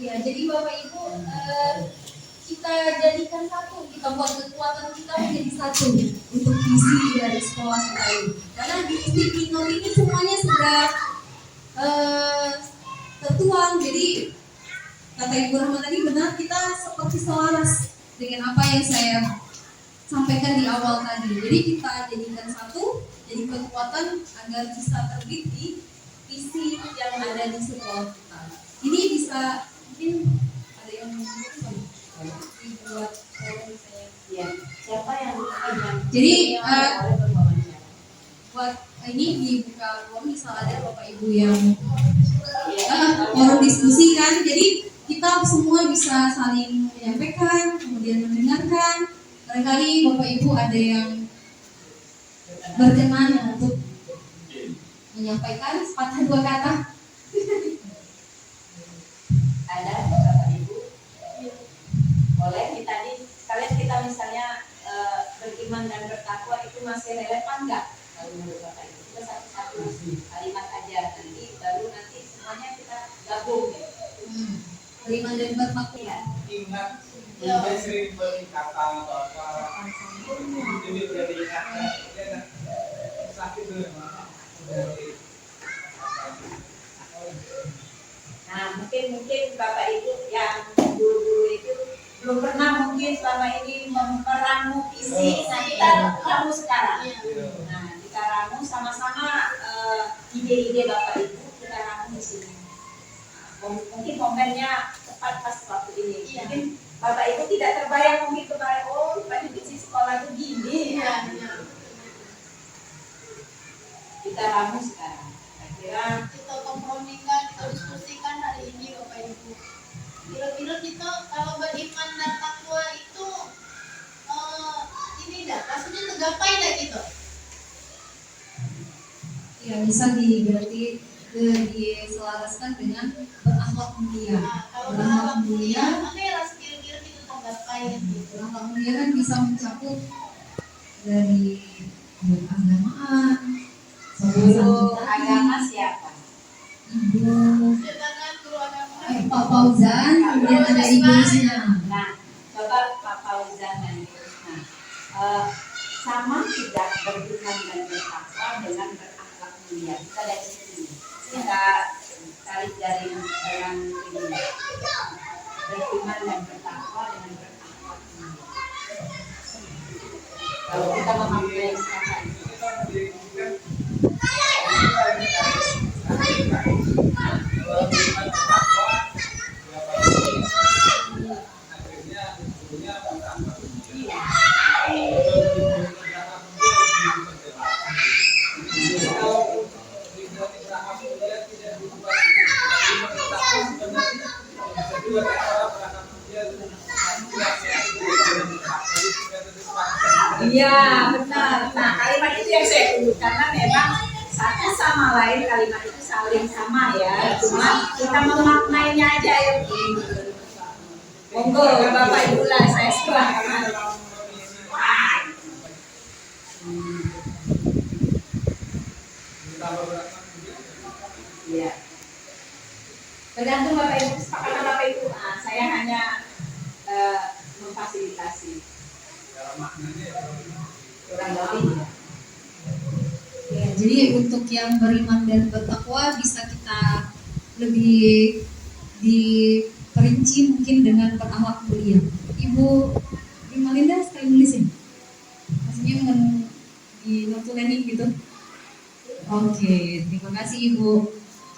Ya, jadi Bapak Ibu kita jadikan satu, kita buat kekuatan kita menjadi satu untuk visi dari sekolah kita ini. Karena di Istiqlal ini semuanya sudah tertuang. Jadi kata Ibu Rahma tadi benar, kita seperti selaras dengan apa yang saya sampaikan di awal tadi. Jadi kita jadikan satu, jadi kekuatan agar bisa terbit di visi yang ada di sekolah kita. Ini bisa mungkin ada yang dibuat forum saya. Ya, siapa yang Jadi buat ini dibuka forum, misal ada Bapak Ibu yang forum diskusi kan. Jadi kita semua bisa saling menyampaikan, kemudian mendengarkan. Barangkali Bapak Ibu ada yang berkenan untuk menyampaikan sepatah dua kata. ada Bapak Ibu? Boleh kalian kita misalnya beriman dan bertakwa itu masih relevan nggak kalau menurut Bapak Ibu? Kita satu-satu kalimat aja, nanti semuanya kita gabung ya. Beriman dan bertakwa. Ingat, saya sering beri kata atau apa, jadi udah diingatkan, sakit tuh memang. Nah, mungkin Bapak Ibu yang guru-guru itu belum pernah mungkin selama ini meramu visi. Nah, kita ramu sekarang. Nah, kita ramu sama-sama ide-ide Bapak Ibu kita ramu di sini. Mungkin momennya tepat pas waktu ini. Mungkin Bapak Ibu tidak terbayang mungkin kemarin, oh rupanya visi sekolah itu gini. Kita ramu sekarang. Kira-kira Kita kompromikan, kita diskusikan hari ini Bapak Ibu. Kira-kira kita kalau beriman dan takwa itu ini dah, rasanya tergapai dah gitu. Ya, bisa berarti diselaraskan dengan berakhlak mulia. Nah, kalau berakhlak mulia, mana yang rasa kira-kira kita tergapai gitu. Berakhlak mulia kan bisa mencakup dari keagamaan, guru agama siapa? Ibu Sedangkan guru agama Pak Fauzan, kemudian ada Ibu Risna. Nah, coba Pak Fauzan dan Ibu Risna, sama tidak beriman dan bertakwa dengan berakhlak mulia? Kita dari sini, kita tarik dari yang ini, beriman dan bertakwa dengan berakhlak mulia. Kalau kita memakai kata itu, iya benar. Nah, kalimat itu yang saya tunggu karena memang satu sama lain kalimat itu saling sama ya. Cuma kita memaknainya aja ya. Monggo Bapak Ibu lah, saya serahkan. Iya. Tergantung Bapak Ibu, kesepakatan Bapak Ibu. Nah, saya hanya memfasilitasi. Kurang lebih. Ya, jadi untuk yang beriman dan bertakwa bisa kita lebih diperinci mungkin dengan berakhlak mulia. Ibu Malinda sekali nulisin. Maksudnya di planning gitu. Oke, terima kasih Ibu.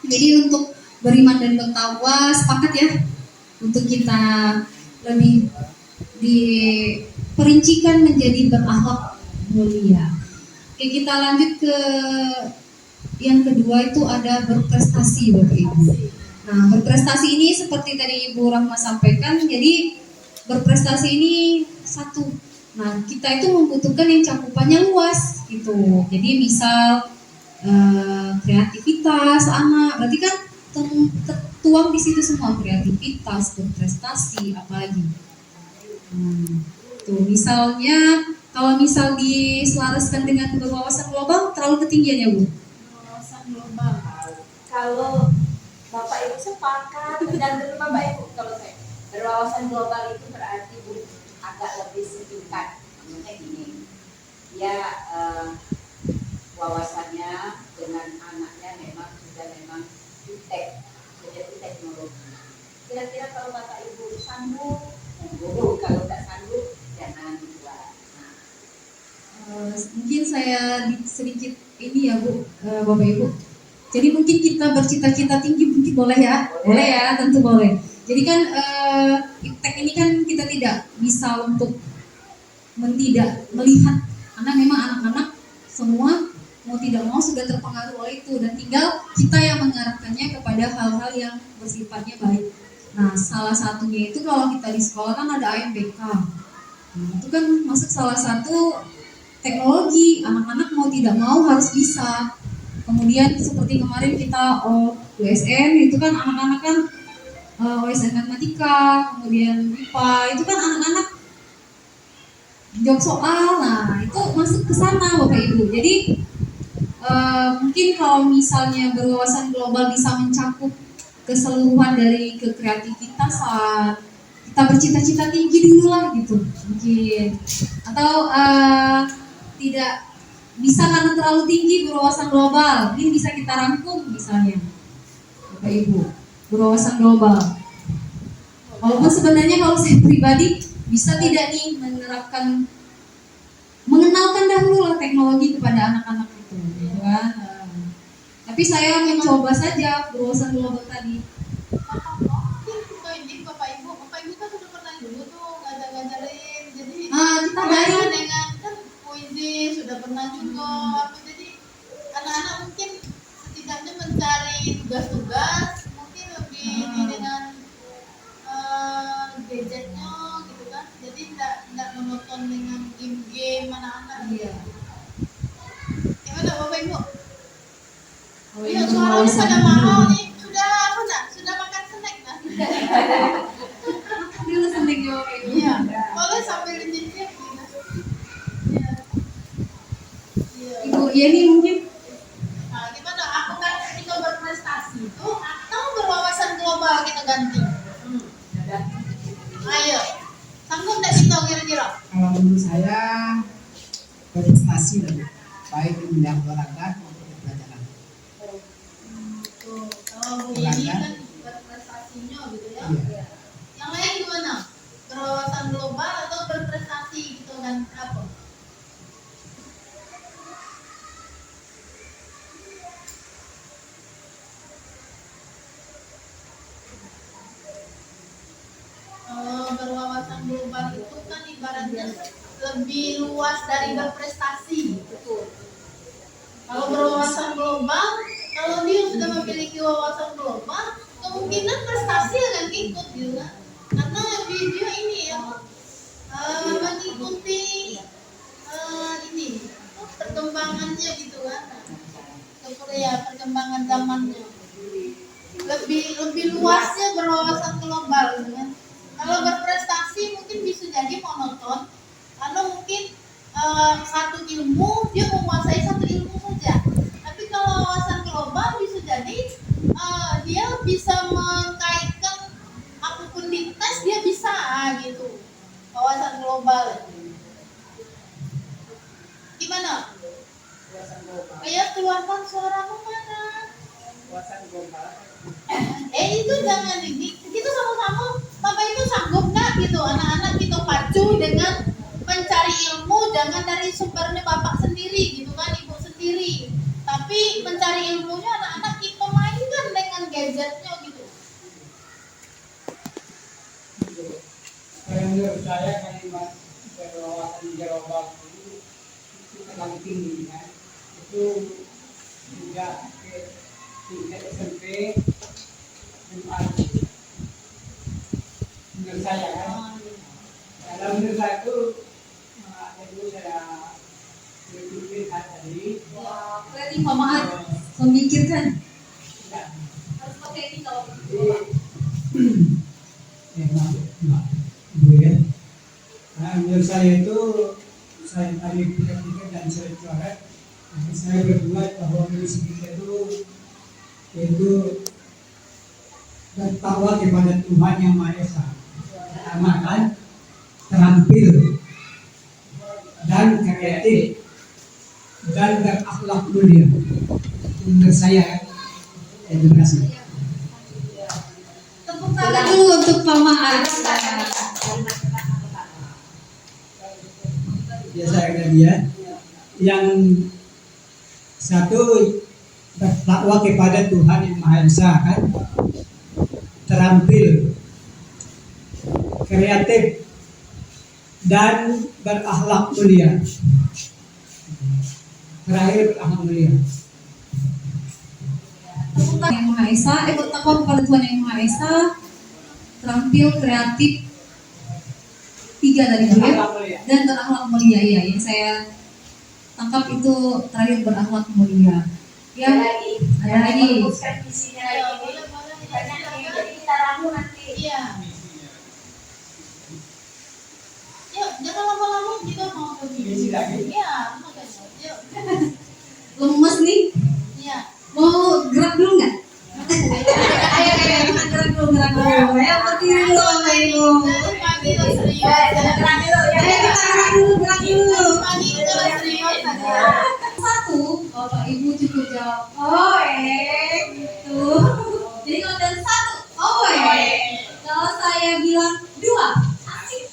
Jadi untuk beriman dan bertakwa sepakat ya untuk kita lebih diperincikan menjadi berakhlak mulia. Oke, kita lanjut ke yang kedua, itu ada berprestasi Bapak Ibu. Nah, berprestasi ini seperti tadi Ibu Rahma sampaikan, jadi berprestasi ini satu. Nah, kita itu membutuhkan yang cakupannya luas gitu. Jadi misal kreativitas anak, berarti kan tertuang di situ semua, kreativitas, berprestasi, apalagi. Tuh misalnya kalau misal diselaraskan dengan berwawasan global terlalu ketinggian ya Bu? Wawasan global. Kalau Bapak Ibu sepakat dan Bapak Ibu, kalau saya berwawasan global itu berarti Bu agak lebih singkat. Maksudnya gini, ya wawasannya dengan anaknya memang sudah tek, jadi teknologi. Kira-kira kalau Bapak Ibu sanggup, monggo. Kalau nggak sanggup, jangan buat. Mungkin saya sedikit ini ya Bu, Bapak Ibu. Jadi mungkin kita bercita-cita tinggi mungkin boleh ya? Boleh ya, tentu boleh. Jadi kan iptek ini kan kita tidak bisa untuk tidak melihat, karena memang anak-anak semua mau tidak mau sudah terpengaruh oleh itu, dan tinggal kita yang mengarahkannya kepada hal-hal yang bersifatnya baik. Nah, salah satunya itu kalau kita di sekolah kan ada AMBK. Nah, itu kan masuk salah satu teknologi, anak-anak mau tidak mau harus bisa. Kemudian seperti kemarin kita USN, itu kan anak-anak kan OSN matematika, kemudian IPA, itu kan anak-anak jawab soal. Nah, itu masuk ke sana Bapak Ibu. Jadi mungkin kalau misalnya berwawasan global bisa mencakup keseluruhan dari kekreativitasan, kita bercita-cita tinggi dulu lah gitu mungkin, atau tidak bisa karena terlalu tinggi berwawasan global, ini bisa kita rangkum misalnya Bapak Ibu, berwawasan global. Walaupun sebenarnya kalau saya pribadi bisa tidak nih menerapkan, mengenalkan dahulu lah teknologi kepada anak-anak itu, gitu kan. Tapi saya mencoba saja berwawasan global tadi. Mungkin Bapak Ibu kan sudah pernah dulu tuh ngajarin, jadi Kita dari dengan kan puisi sudah pernah juga. Jadi anak-anak mungkin setidaknya mencari tugas-tugas, mungkin lebih ini dengan gadgetnya gitu kan. Jadi tidak monoton dengan game-game anak-anak. Iya. Gimana Bapak Ibu? Oh, Iya, ini suaranya berwawasan pada mahal nih. Sudah apa nak? Sudah makan snack nak? dulu snack ya Bapak Ibu. Iya. Boleh sambil dicicip gitu. Iya. Iya. Ibu, ya nih mungkin Nah, gimana? Aku kan ketika berprestasi itu atau berwawasan global kita ganti? Ayo, sanggup nggak kita kira-kira? Kalau menurut saya berprestasi lebih baik di bidang olahraga maupun di pelajaran. Tuh, kalau Bu Yani kan berprestasinya gitu ya. Iya. Yang lain gimana? Berwawasan global atau berprestasi gitu kan? Apa? Berwawasan global itu kan ibaratnya lebih luas dari berprestasi. Betul. Kalau berwawasan global, kalau dia sudah memiliki wawasan global, kemungkinan prestasi akan ikut gitu kan. Karena dia ini ya mengikuti ini perkembangannya gitu kan. Seperti ya perkembangan zamannya. Lebih luasnya berwawasan global gitu kan. Kalau berprestasi mungkin bisa jadi monoton, karena mungkin satu ilmu dia menguasai satu ilmu saja. Tapi kalau wawasan global bisa jadi dia bisa mengkaitkan apapun di tes, dia bisa gitu. Wawasan global. Gimana? Kayak keluarkan suaramu mana? Wawasan global. Itu jangan ini. Kita sama-sama, Bapak itu sanggup nggak gitu anak-anak kita pacu dengan mencari ilmu, jangan dari sumbernya Bapak sendiri gitu kan. menurut saya kalimat berwawasan global itu terlalu tinggi kan. Itu tidak ke tingkat SMP SMA. Menurut saya kan. Dalam menurut saya itu ada dulu saya berpikir tadi. Berarti pemaat memikirkan Ya, harus pakai ini kalau maaf, Ibu ya. Nah, menurut saya itu saya tadi pikir-pikir dan saya coret. Saya berbuat bahwa misi kita itu yaitu bertakwa kepada Tuhan Yang Maha Esa. Pertama kan terampil dan kreatif dan berakhlak mulia. Menurut saya, terima kasih. tepuk tangan dulu untuk pemaat. Biasa tadi ya. Yang satu bertakwa kepada Tuhan Yang Maha Esa kan, terampil, kreatif, dan berakhlak mulia. Terakhir berakhlak mulia. Tepuk tangan Yang Maha Esa, bertakwa kepada Tuhan Yang Maha Esa, terampil, kreatif, 3 tadi Bu ya, Berakhlak mulia. dan berakhlak mulia. Ya, yang saya tangkap itu terakhir berakhlak mulia. Ya, ada lagi. Merumuskan visinya lagi. Banyak yang jadi kita ramu nanti. Iya. Yuk, jangan lama-lama kita mau Misi lagi. Iya, makanya. Yuk. Lemes nih, Iya. mau gerak dulu nggak? Ayo, gerak dulu. Ayo, berdiri dulu Bapak Ibu. Dari pagi lo serius. Terang dulu ya. Ayo kita gerak dulu. Pagi itu lo serius aja. Satu, Bapak Ibu cukup jawab, oh gitu. Jadi kalau dari satu, oh kalau saya bilang 2, asik.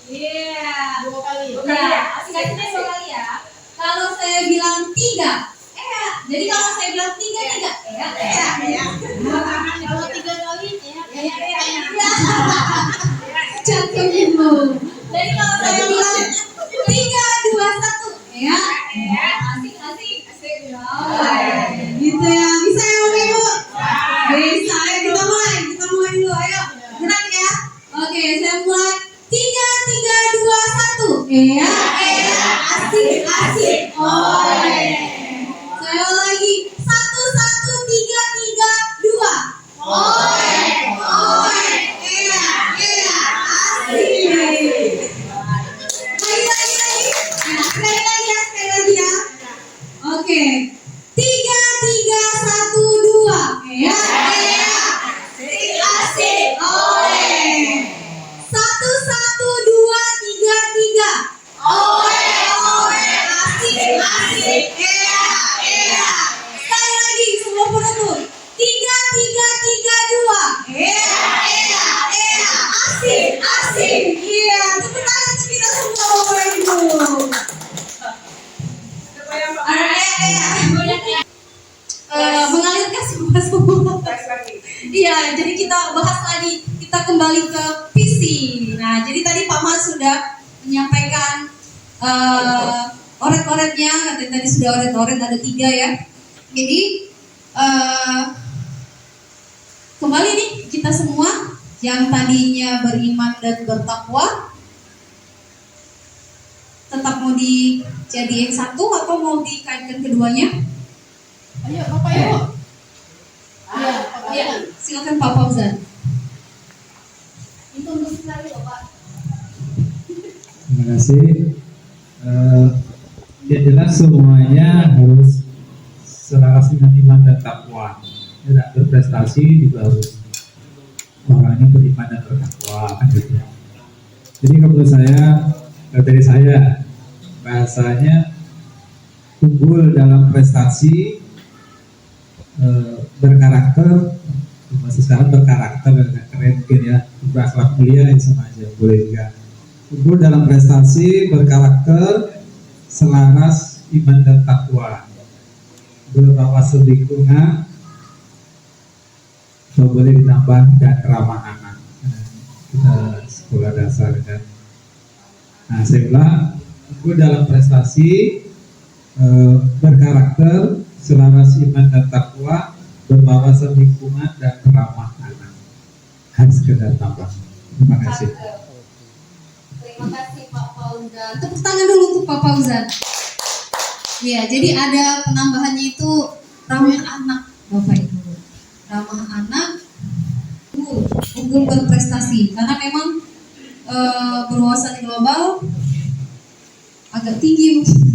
Iya. 2 kali. Ya, asik-asiknya 2 kali ya. Kalau saya bilang 3, jadi kalau saya bilang 3, Kalau 3 kali ya. Cakep Ibu. Jadi kalau saya bilang 3, 2, 1, ya, asik. Oh, gitu ya, bisa ya Bapak Ibu? Bisa, ayo kita mulai dulu, ayo gerak ya. Oke, saya mulai 3, 2, 1. Ya, asik. Oh, saya lagi 1, 3, 2. Oh, iya, asik. Sekali lagi ya. Oke, 3, 1, 2. Ya, asik. Oh, 1, 2, 3. Oh, asik. Iya. Sekali lagi sebelum penutup. 3, 2. Iya. Asik. Iya, tepuk tangan untuk kita semua Bapak Ibu. Mengalirkan semua. Iya, jadi kita bahas lagi, kita kembali ke visi. Nah, jadi tadi Pak Mas sudah menyampaikan oret-oretnya, katanya tadi sudah oret-oret ada 3 ya. Jadi kembali nih kita semua yang tadinya beriman dan bertakwa, tetap mau dijadiin satu atau mau dikaitkan keduanya? Ayo, Bapak Ibu. Iya, silakan Pak Fauzan. Itu untuk sekali loh, Pak. Terima kasih. Ya jelas semuanya harus selaras dengan iman dan takwa. Tidak berprestasi juga harus orangnya beriman dan bertakwa kan gitu. Jadi kalau menurut saya, dari saya bahasanya unggul dalam prestasi, berkarakter, masih sekarang berkarakter dan keren mungkin ya, berakhlak mulia ya sama aja boleh juga. Unggul dalam prestasi, berkarakter, selaras iman dan takwa, berwawasan lingkungan, atau boleh ditambah dan ramah anak. Kita sekolah sekolah dasar kan. Nah, saya bilang unggul dalam prestasi, berkarakter, selaras iman dan takwa, berwawasan lingkungan dan ramah anak. Harus sekedar tambah. Terima kasih. Terima kasih Pak Fauzan. Tepuk tangan dulu untuk Pak Fauzan. Iya, jadi ada penambahannya itu ramah anak, Bapak Ibu. Ramah anak, unggul berprestasi. Karena memang berwawasan global agak tinggi mungkin.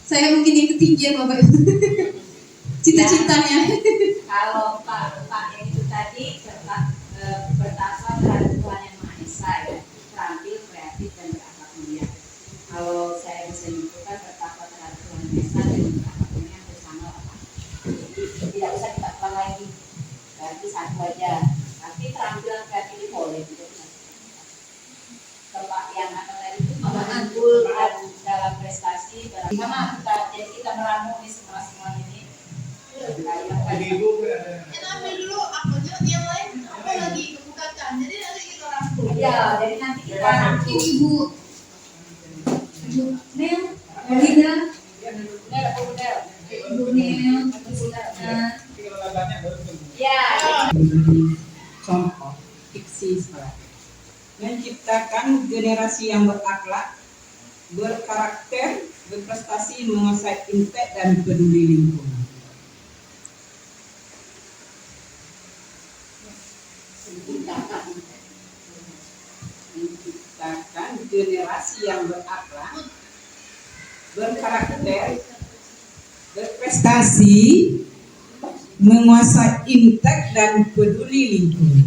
Saya mungkin yang ketinggian Bapak Ibu. Cita-citanya. Kalau Pak yang itu tadi bertakwa terhadap Tuhan Yang Maha Esa, ya, terampil, kreatif dan berakhlak mulia. Kalau saya bisa menyimpulkan bertakwa terhadap Tuhan Yang Maha Esa dan berakhlak mulia bersama apa? Tidak usah kita ulang lagi, berarti satu aja. Tapi terampilan kreatif itu boleh juga. Bapak yang akan tadi itu unggul dalam prestasi, sama kita meramu di semua ini. Ibu ada. Kita ambil dulu akunnya yang lain, aku lagi kebukakan. Jadi nanti kita rangkum. Iya, jadi nanti kita rangkum. Ini Ibu Nel, Lida, Ibu Nel, Kalau latarnya baru tunggu. Ya, Contoh fiksi sekolah. Menciptakan generasi yang berakhlak, berkarakter, berprestasi, menguasai intek dan peduli lingkungan. Menciptakan generasi yang berakhlak, berkarakter, berprestasi, menguasai intek dan peduli lingkungan.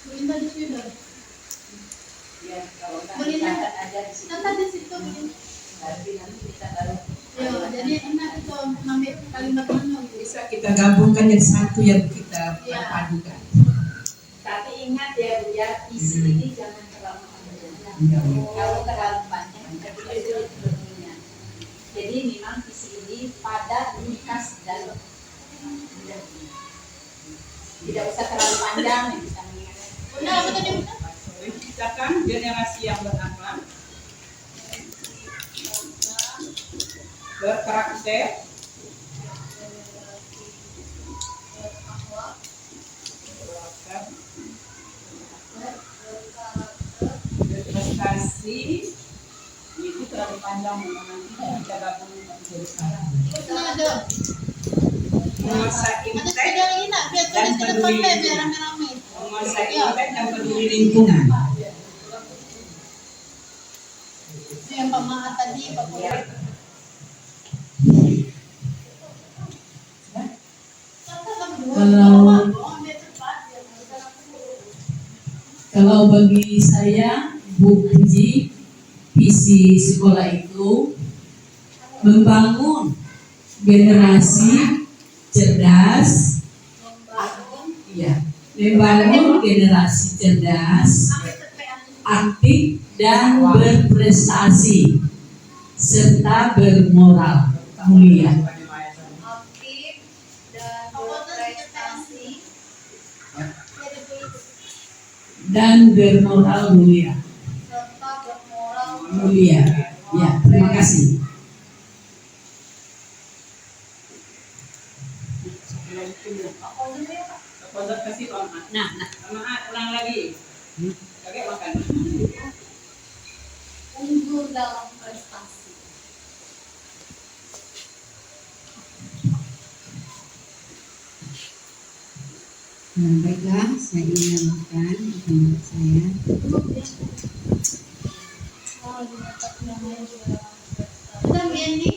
Minta di sini. ya kalau nggak Boleh dicatat aja di situ. Catat di situ. Nanti kita baru. Ya, jadi enak itu ambil kalimat mana gitu. Bisa kita gabungkan jadi satu yang kita Iya. padukan. Tapi ingat ya Bu ya, isi ini jangan terlalu panjang. Iya. Kalau terlalu panjang, kita sulit berpunya. Jadi memang isi ini pada ringkas dan mudah. Tidak usah terlalu panjang, yang bisa mengingatkan. Udah, apa tadi? Menciptakan generasi yang berakhlak, berkarakter, berprestasi. Itu terlalu panjang, nanti kita gabung menjadi satu. Nah, ada. Menguasai Ada intek, sepeda lagi nak, biar tulis ke depan deh, biar rame-rame. menguasai intek dan peduli lingkungan. Itu yang Pak Mahat tadi, Pak Pura. Kalau bagi saya, Bu Puji, visi sekolah itu membangun generasi cerdas, membangun generasi cerdas, aktif dan berprestasi serta bermoral mulia. aktif dan berprestasi. Dan bermoral mulia. Serta bermoral Mulia. Ya, terima kasih. Kasih Pak Mahat. Nah, Pak Mahat ulang lagi. Oke, makan. unggul dalam prestasi. Baiklah, saya ingin menambahkan pendapat saya. Udah, Miani.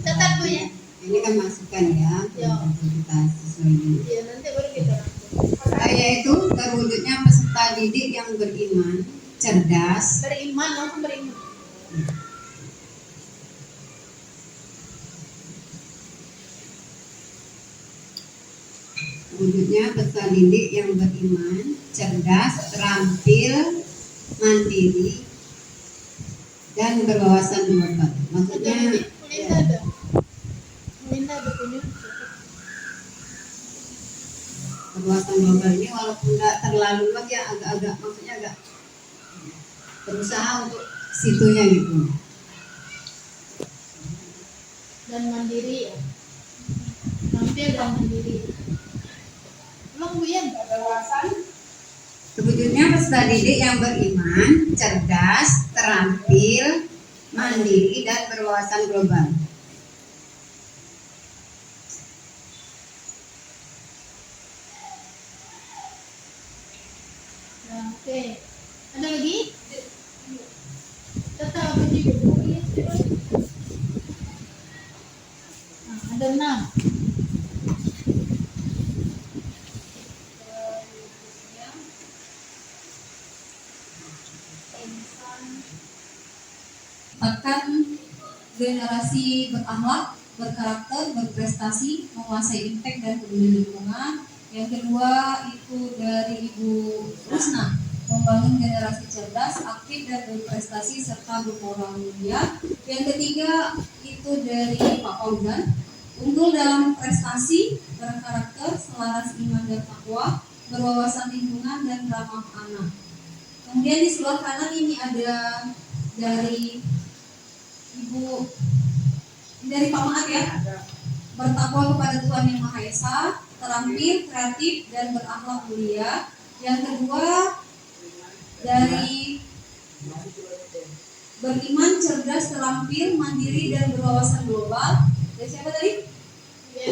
Catat Bu ya. Ini kan masukan ya, Ya. untuk kita sesuai dengan. Iya, nanti baru kita rangkum. Saya itu terwujudnya peserta didik yang beriman, cerdas, Beriman, langsung beriman. wujudnya peserta didik yang beriman, cerdas, terampil, mandiri, dan berwawasan global. Maksudnya Melinda ada. Melinda ada punya. berwawasan global ini walaupun nggak terlalu luas ya, agak-agak maksudnya agak berusaha untuk situnya gitu. Dan mandiri ya. Tampil dan mandiri. Emang Bu Yan? Berwawasan. Sebetulnya peserta didik yang beriman, cerdas, terampil, mandiri, dan berwawasan global. Nah, oke. Ada lagi? Tetap apa juga Bu? Nah, ada 6. Ciptakan generasi berakhlak, berkarakter, berprestasi, menguasai impact dan peduli lingkungan. Yang kedua itu dari Ibu Rusna, membangun generasi cerdas, aktif dan berprestasi serta bermoral mulia. Yang ketiga itu dari Pak Fauzan, unggul dalam prestasi, berkarakter, selaras iman dan takwa, berwawasan lingkungan dan ramah anak. Kemudian di sebelah kanan ini ada dari Ibu, dari Pak Maat ya, bertakwa kepada Tuhan Yang Maha Esa, terampil, kreatif, dan berakhlak mulia. Yang kedua dari beriman, cerdas, terampil, mandiri, dan berwawasan global. Dari siapa tadi?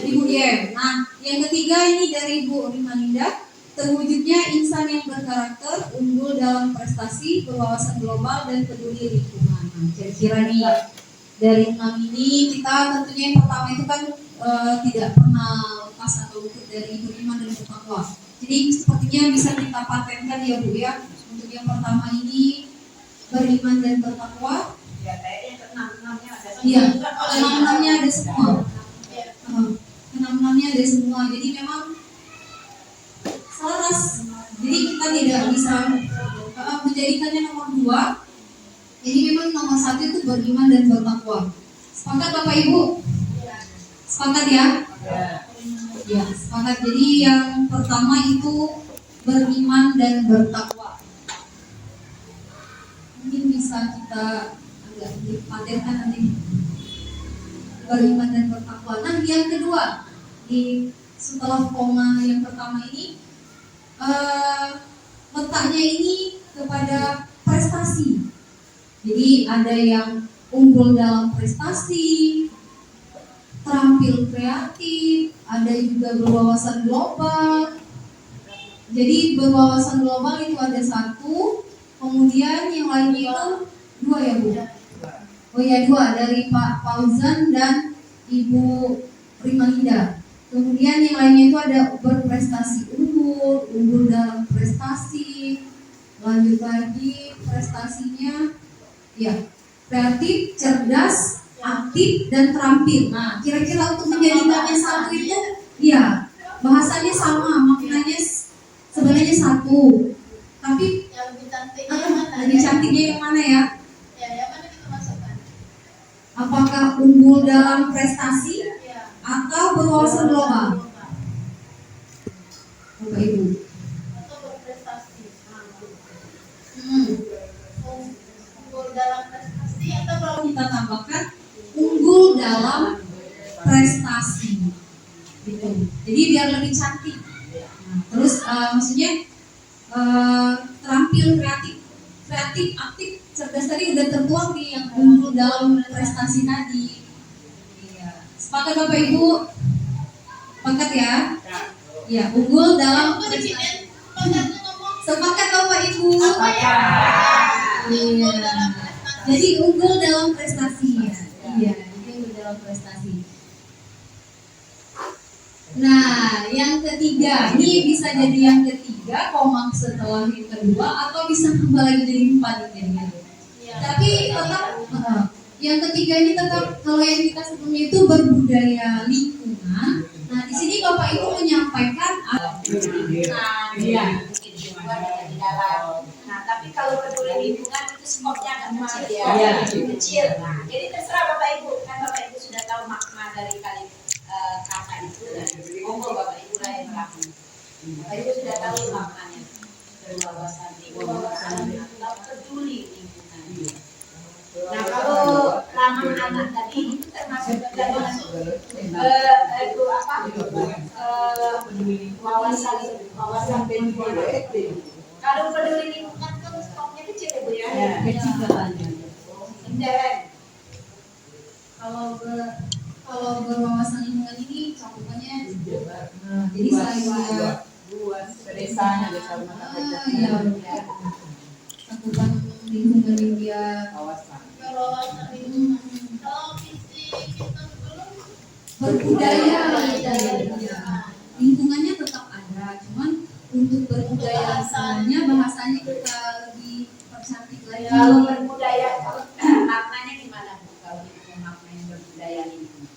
Ibu Yem. Nah, yang ketiga ini dari Ibu Rimalinda, terwujudnya insan yang berkarakter, unggul dalam prestasi, berwawasan global, dan peduli lingkungan. Nah, kira-kira nih dari 6 ini kita tentunya yang pertama itu kan tidak pernah lepas atau luput dari beriman dan bertakwa. Jadi sepertinya bisa kita patenkan ya Bu ya. Untuk yang pertama ini beriman dan bertakwa. Ya, kayaknya ke-6-6-nya ada. Iya, 6-6-nya ada semua. 6-6-nya ada semua. Jadi memang selaras. Jadi kita tidak bisa menjadikannya nomor 2. Jadi memang nomor 1 itu beriman dan bertakwa. Sepakat Bapak Ibu? Sepakat ya? Ya, sepakat. Jadi yang pertama itu beriman dan bertakwa. Mungkin bisa kita agak dipatenkan nanti. Beriman dan bertakwa. Nah, yang kedua di setelah koma yang pertama ini letaknya ini kepada prestasi. Jadi ada yang unggul dalam prestasi, terampil kreatif, ada juga berwawasan global. Jadi berwawasan global itu ada 1, kemudian yang lainnya itu 2 ya Bu? Oh ya 2 dari Pak Fauzan dan Ibu Rimalinda. Kemudian yang lainnya itu ada berprestasi unggul dalam prestasi, lanjut lagi prestasinya ya, kreatif, cerdas, aktif, dan terampil. Nah, kira-kira untuk menjadikannya 1 itu, ya, bahasanya sama, maknanya sebenarnya 1. Tapi Yang lebih cantiknya yang mana? lebih cantiknya yang mana ya? Ya, yang mana kita masukkan? Apakah unggul dalam prestasi Ya. atau berwawasan global? Bapak Ibu. Atau berprestasi. Hmm. Unggul dalam prestasi atau berapa? Kita tambahkan unggul dalam prestasi gitu. Jadi biar lebih cantik. Nah, terus maksudnya terampil, kreatif, aktif, cerdas tadi udah tertuang di yang unggul dalam prestasi tadi. Iya. Sepakat Bapak Ibu? Sepakat ya? Ya, unggul dalam prestasi. Sepakat Bapak Ibu? Ya. Unggul Iya. dalam prestasi. Jadi unggul dalam prestasi ya. Iya, jadi unggul dalam prestasi. Nah, yang ketiga, ini bisa jadi yang ketiga, koma setelah yang kedua, atau bisa kembali lagi jadi 4 jadinya. Ya. Tapi tetap yang ketiga ini tetap kalau yang kita sebelumnya itu berbudaya lingkungan. Nah, di sini Bapak Ibu menyampaikan Nah, iya, mungkin di luar dan di dalam. Nah, tapi kalau peduli lingkungan itu skopnya agak kecil ya, Iya. kecil. Nah, jadi terserah Bapak Ibu, kan Bapak Ibu sudah tahu makna dari kata itu. Dan monggo Bapak Ibu lah yang melakukan. Bapak Ibu sudah tahu maknanya, berwawasan lingkungan atau peduli lingkungan. Nah, kalau ramah anak tadi itu termasuk dalam itu apa? Wawasan peduli. Kalau peduli lingkungan kan stoknya kecil ya Bu ya. Kecil katanya. Indah. Kalau berwawasan lingkungan ini cakupannya jadi saya Pedesaan desa rumah tangga cakupan lingkungan yang dia kawasan. berwawasan lingkungan. Kalau visi kita belum berbudaya lingkungannya tetap ada, cuman untuk berbudaya lingkungannya bahasanya kita lebih percantik lagi. Kalau berbudaya maknanya gimana Bu? Kalau itu maknanya berbudaya lingkungan.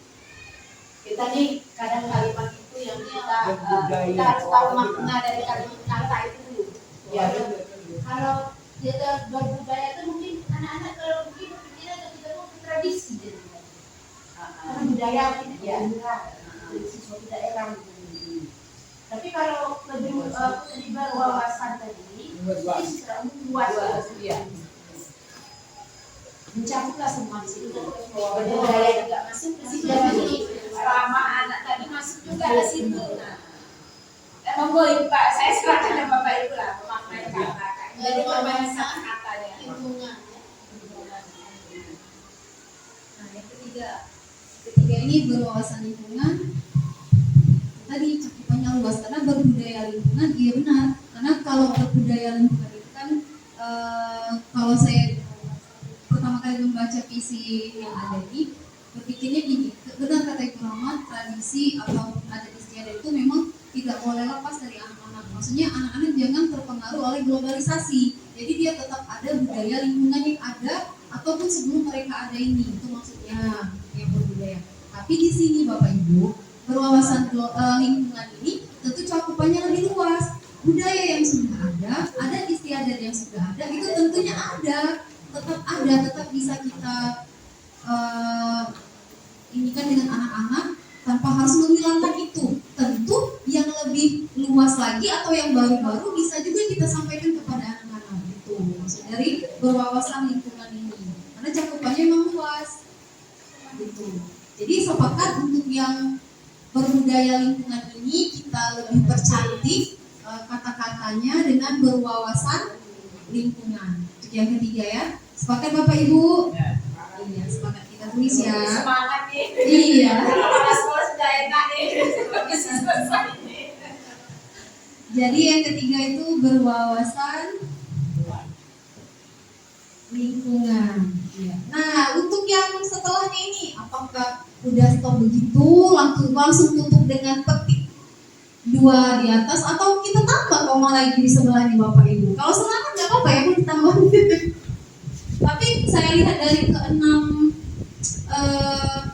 Kita nih kadang kalimat itu yang kita harus tahu makna dari kalimat kata itu dulu. Ya. Kalau kita berbudaya itu mungkin anak-anak kalau mungkin berpikirnya kita mau tradisi jadi. Karena budaya itu ya sesuatu daerah gitu. Tapi kalau lebih tadi berwawasan tadi, ini sudah luas ya. Mencaplah semua di situ. Budaya juga masuk ke situ. Ramah anak tadi masuk juga ke situ. Nah, monggo Ibu Pak, saya serahkan ke Bapak Ibu lah pemaknaan kata. Jadi pembahasan katanya. lingkungan. Nah, yang ketiga ini berwawasan lingkungan. Tadi cakupannya luas karena berbudaya lingkungan, iya benar. Karena kalau berbudaya lingkungan itu kan kalau saya pertama kali membaca visi yang ada ini, berpikirnya gini, benar kata Ibu Rahmat, tradisi atau adat istiadat itu memang tidak boleh lepas dari anak-anak. Maksudnya anak-anak jangan terpengaruh oleh globalisasi. Jadi dia tetap ada budaya lingkungan yang ada ataupun sebelum mereka ada ini. Itu maksudnya yang berbudaya. Tapi di sini Bapak Ibu, berwawasan lingkungan ini tentu cakupannya lebih luas. Budaya yang sudah ada, adat istiadat yang sudah ada, itu tentunya ada, tetap bisa kita ini kan dengan anak-anak tanpa harus menghilangkan itu. Tentu yang lebih luas lagi atau yang baru-baru bisa juga kita sampaikan kepada anak-anak. Itu maksud dari berwawasan lingkungan ini, karena cakupannya memang luas. Gitu. Jadi sepakat untuk yang berbudaya lingkungan ini kita lebih percantik kata-katanya dengan berwawasan lingkungan. Itu yang ketiga ya. Sepakat Bapak Ibu? Iya, sepakat, kita tulis ya. Semangat nih. Iya. Sekolah sudah enak nih. Selesai nih. Jadi yang ketiga itu berwawasan lingkungan. Iya. Nah, untuk yang setelahnya ini, apakah udah stop begitu, langsung tutup dengan petik 2 di atas, atau kita tambah koma lagi di sebelah ini Bapak Ibu? Kalau selangat nggak apa-apa ya, boleh ditambah. Tapi saya lihat dari ke-6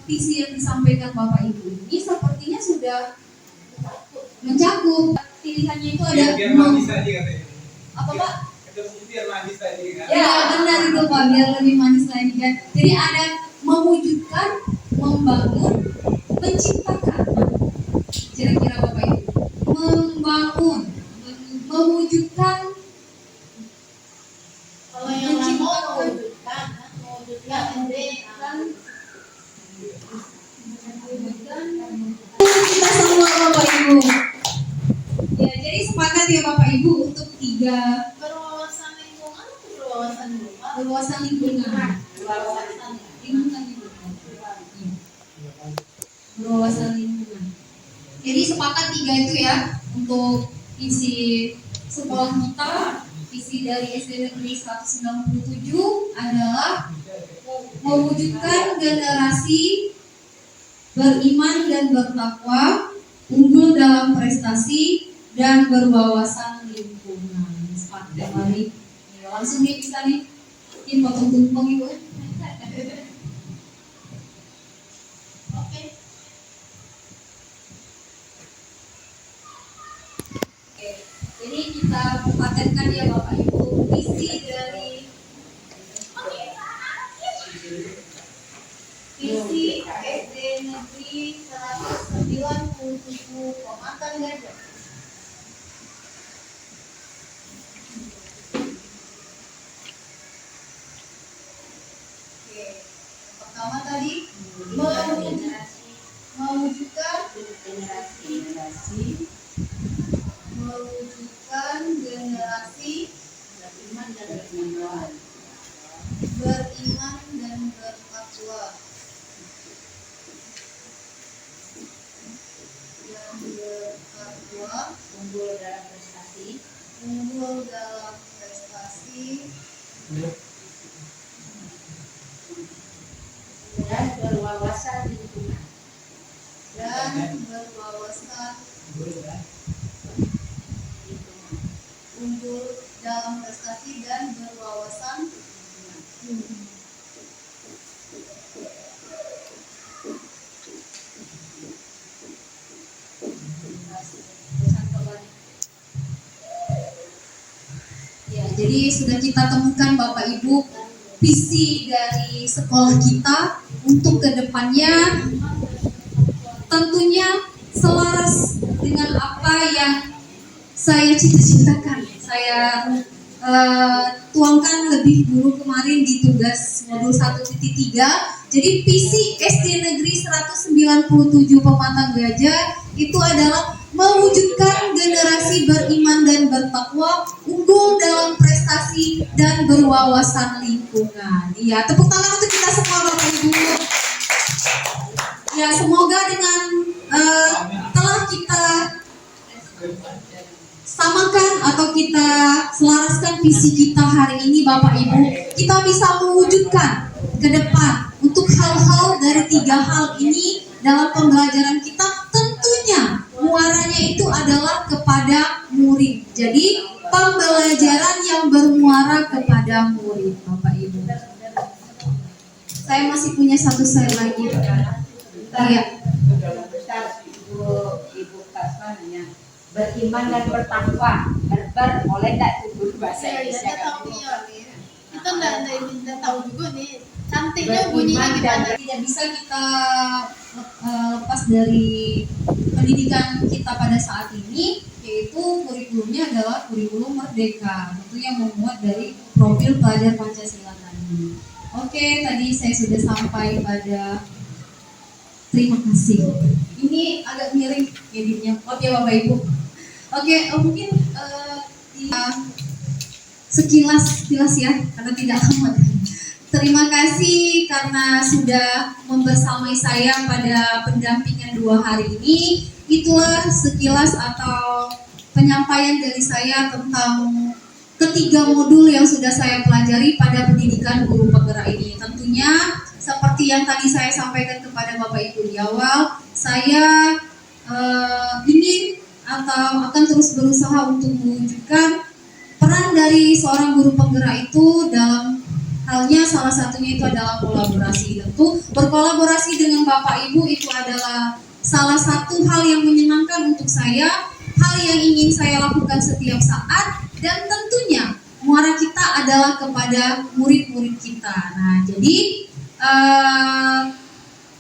visi yang disampaikan Bapak Ibu ini sepertinya sudah mencakup. Pilihannya itu ada Biar manis tadi katanya. apa Pak? Ketemu biar manis tadi kan. Ya benar itu Pak, biar lebih manis lagi kan. Jadi ada mewujudkan, membangun, menciptakan. Kira-kira Bapak Ibu, membangun, mewujudkan. Kalau yang lama mewujudkan Kita semua Bapak Ibu. Ya, jadi sepakat ya Bapak Ibu untuk 3 berwawasan lingkungan atau berwawasan lingkungan? berwawasan lingkungan. Berwawasan lingkungan. Jadi sepakat 3 itu ya untuk visi sekolah kita. Visi dari SD Negeri 197 adalah mewujudkan generasi beriman dan bertakwa, unggul dalam prestasi dan berwawasan lingkungan. Sepakat mari langsung nih bisa nih, mungkin potong tumpeng Ibu. Oke. Oke, jadi kita patenkan ya Bapak Ibu visi dari Negeri 197 Pematang Gajah. Oke, pertama tadi mewujudkan generasi beriman dan bertakwa. Unggul dalam prestasi Dan berwawasan lingkungan. Unggul dalam prestasi dan berwawasan ya. Jadi sudah kita temukan Bapak Ibu visi dari sekolah kita untuk kedepannya, tentunya selaras dengan apa yang saya cita-citakan. Saya tuangkan lebih dulu kemarin di tugas modul 1.3. Jadi visi SD Negeri 197 Pematang Gajah itu adalah mewujudkan generasi beriman dan bertakwa, unggul dalam prestasi dan berwawasan lingkungan. Iya, tepuk tangan untuk kita semua Bapak Ibu. Ya, semoga dengan telah kita samakan atau kita selaraskan visi kita hari ini Bapak Ibu, kita bisa mewujudkan ke depan untuk hal-hal dari 3 hal ini dalam pembelajaran kita, tentunya muaranya itu adalah kepada murid. Jadi pembelajaran yang bermuara kepada murid Bapak Ibu. Saya masih punya satu slide lagi. Iya. Ibu Kasmannya beriman dan bertakwa. Berber boleh tidak itu bahasa Indonesia kan? Kita nggak tahu juga nih. Cantiknya bunyinya gimana? Tidak bisa kita lepas dari pendidikan kita pada saat ini, yaitu kurikulumnya adalah kurikulum merdeka, itu yang memuat dari profil pelajar Pancasila tadi. Oke, tadi saya sudah sampai pada terima kasih. Ini agak miring editnya. Oke Bapak Ibu. Oke, mungkin sekilas ya, karena tidak lama. Terima kasih karena sudah membersamai saya pada pendampingan 2 hari ini. Itulah sekilas atau penyampaian dari saya tentang ketiga modul yang sudah saya pelajari pada pendidikan guru penggerak ini. Tentunya seperti yang tadi saya sampaikan kepada Bapak Ibu di awal, saya ingin atau akan terus berusaha untuk mewujudkan peran dari seorang guru penggerak itu dalam halnya salah satunya itu adalah kolaborasi. Tentu berkolaborasi dengan Bapak Ibu itu adalah salah satu hal yang menyenangkan untuk saya, hal yang ingin saya lakukan setiap saat, dan tentunya muara kita adalah kepada murid-murid kita. Nah, jadi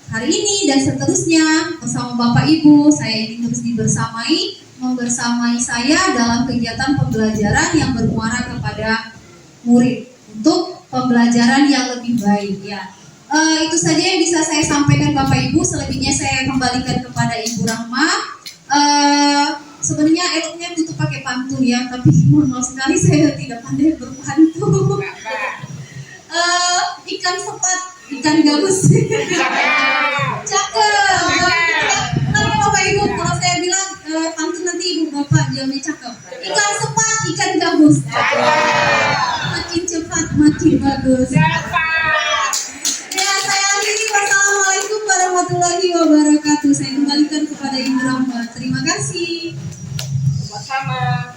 hari ini dan seterusnya bersama Bapak Ibu saya ingin terus membersamai saya dalam kegiatan pembelajaran yang bermuara kepada murid untuk pembelajaran yang lebih baik ya. Itu saja yang bisa saya sampaikan Bapak Ibu. Selebihnya saya kembalikan kepada Ibu Rahma. Sebenarnya eloknya tutup pakai pantun ya, tapi mohon maaf sekali saya tidak pandai berpantun. Ikan sepat, ikan gabus. Cakep. Tapi Bapak Ibu, kalau saya bilang pantun nanti Ibu Bapak jawabnya cakep. Ikan sepat, ikan gabus. Makin cepat, makin bagus. Ya, saya akhiri. Wassalamualaikum warahmatullahi wabarakatuh. Saya kembalikan kepada Ibu Rahma. Terima kasih. Sama-sama.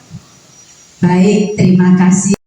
Baik, terima kasih.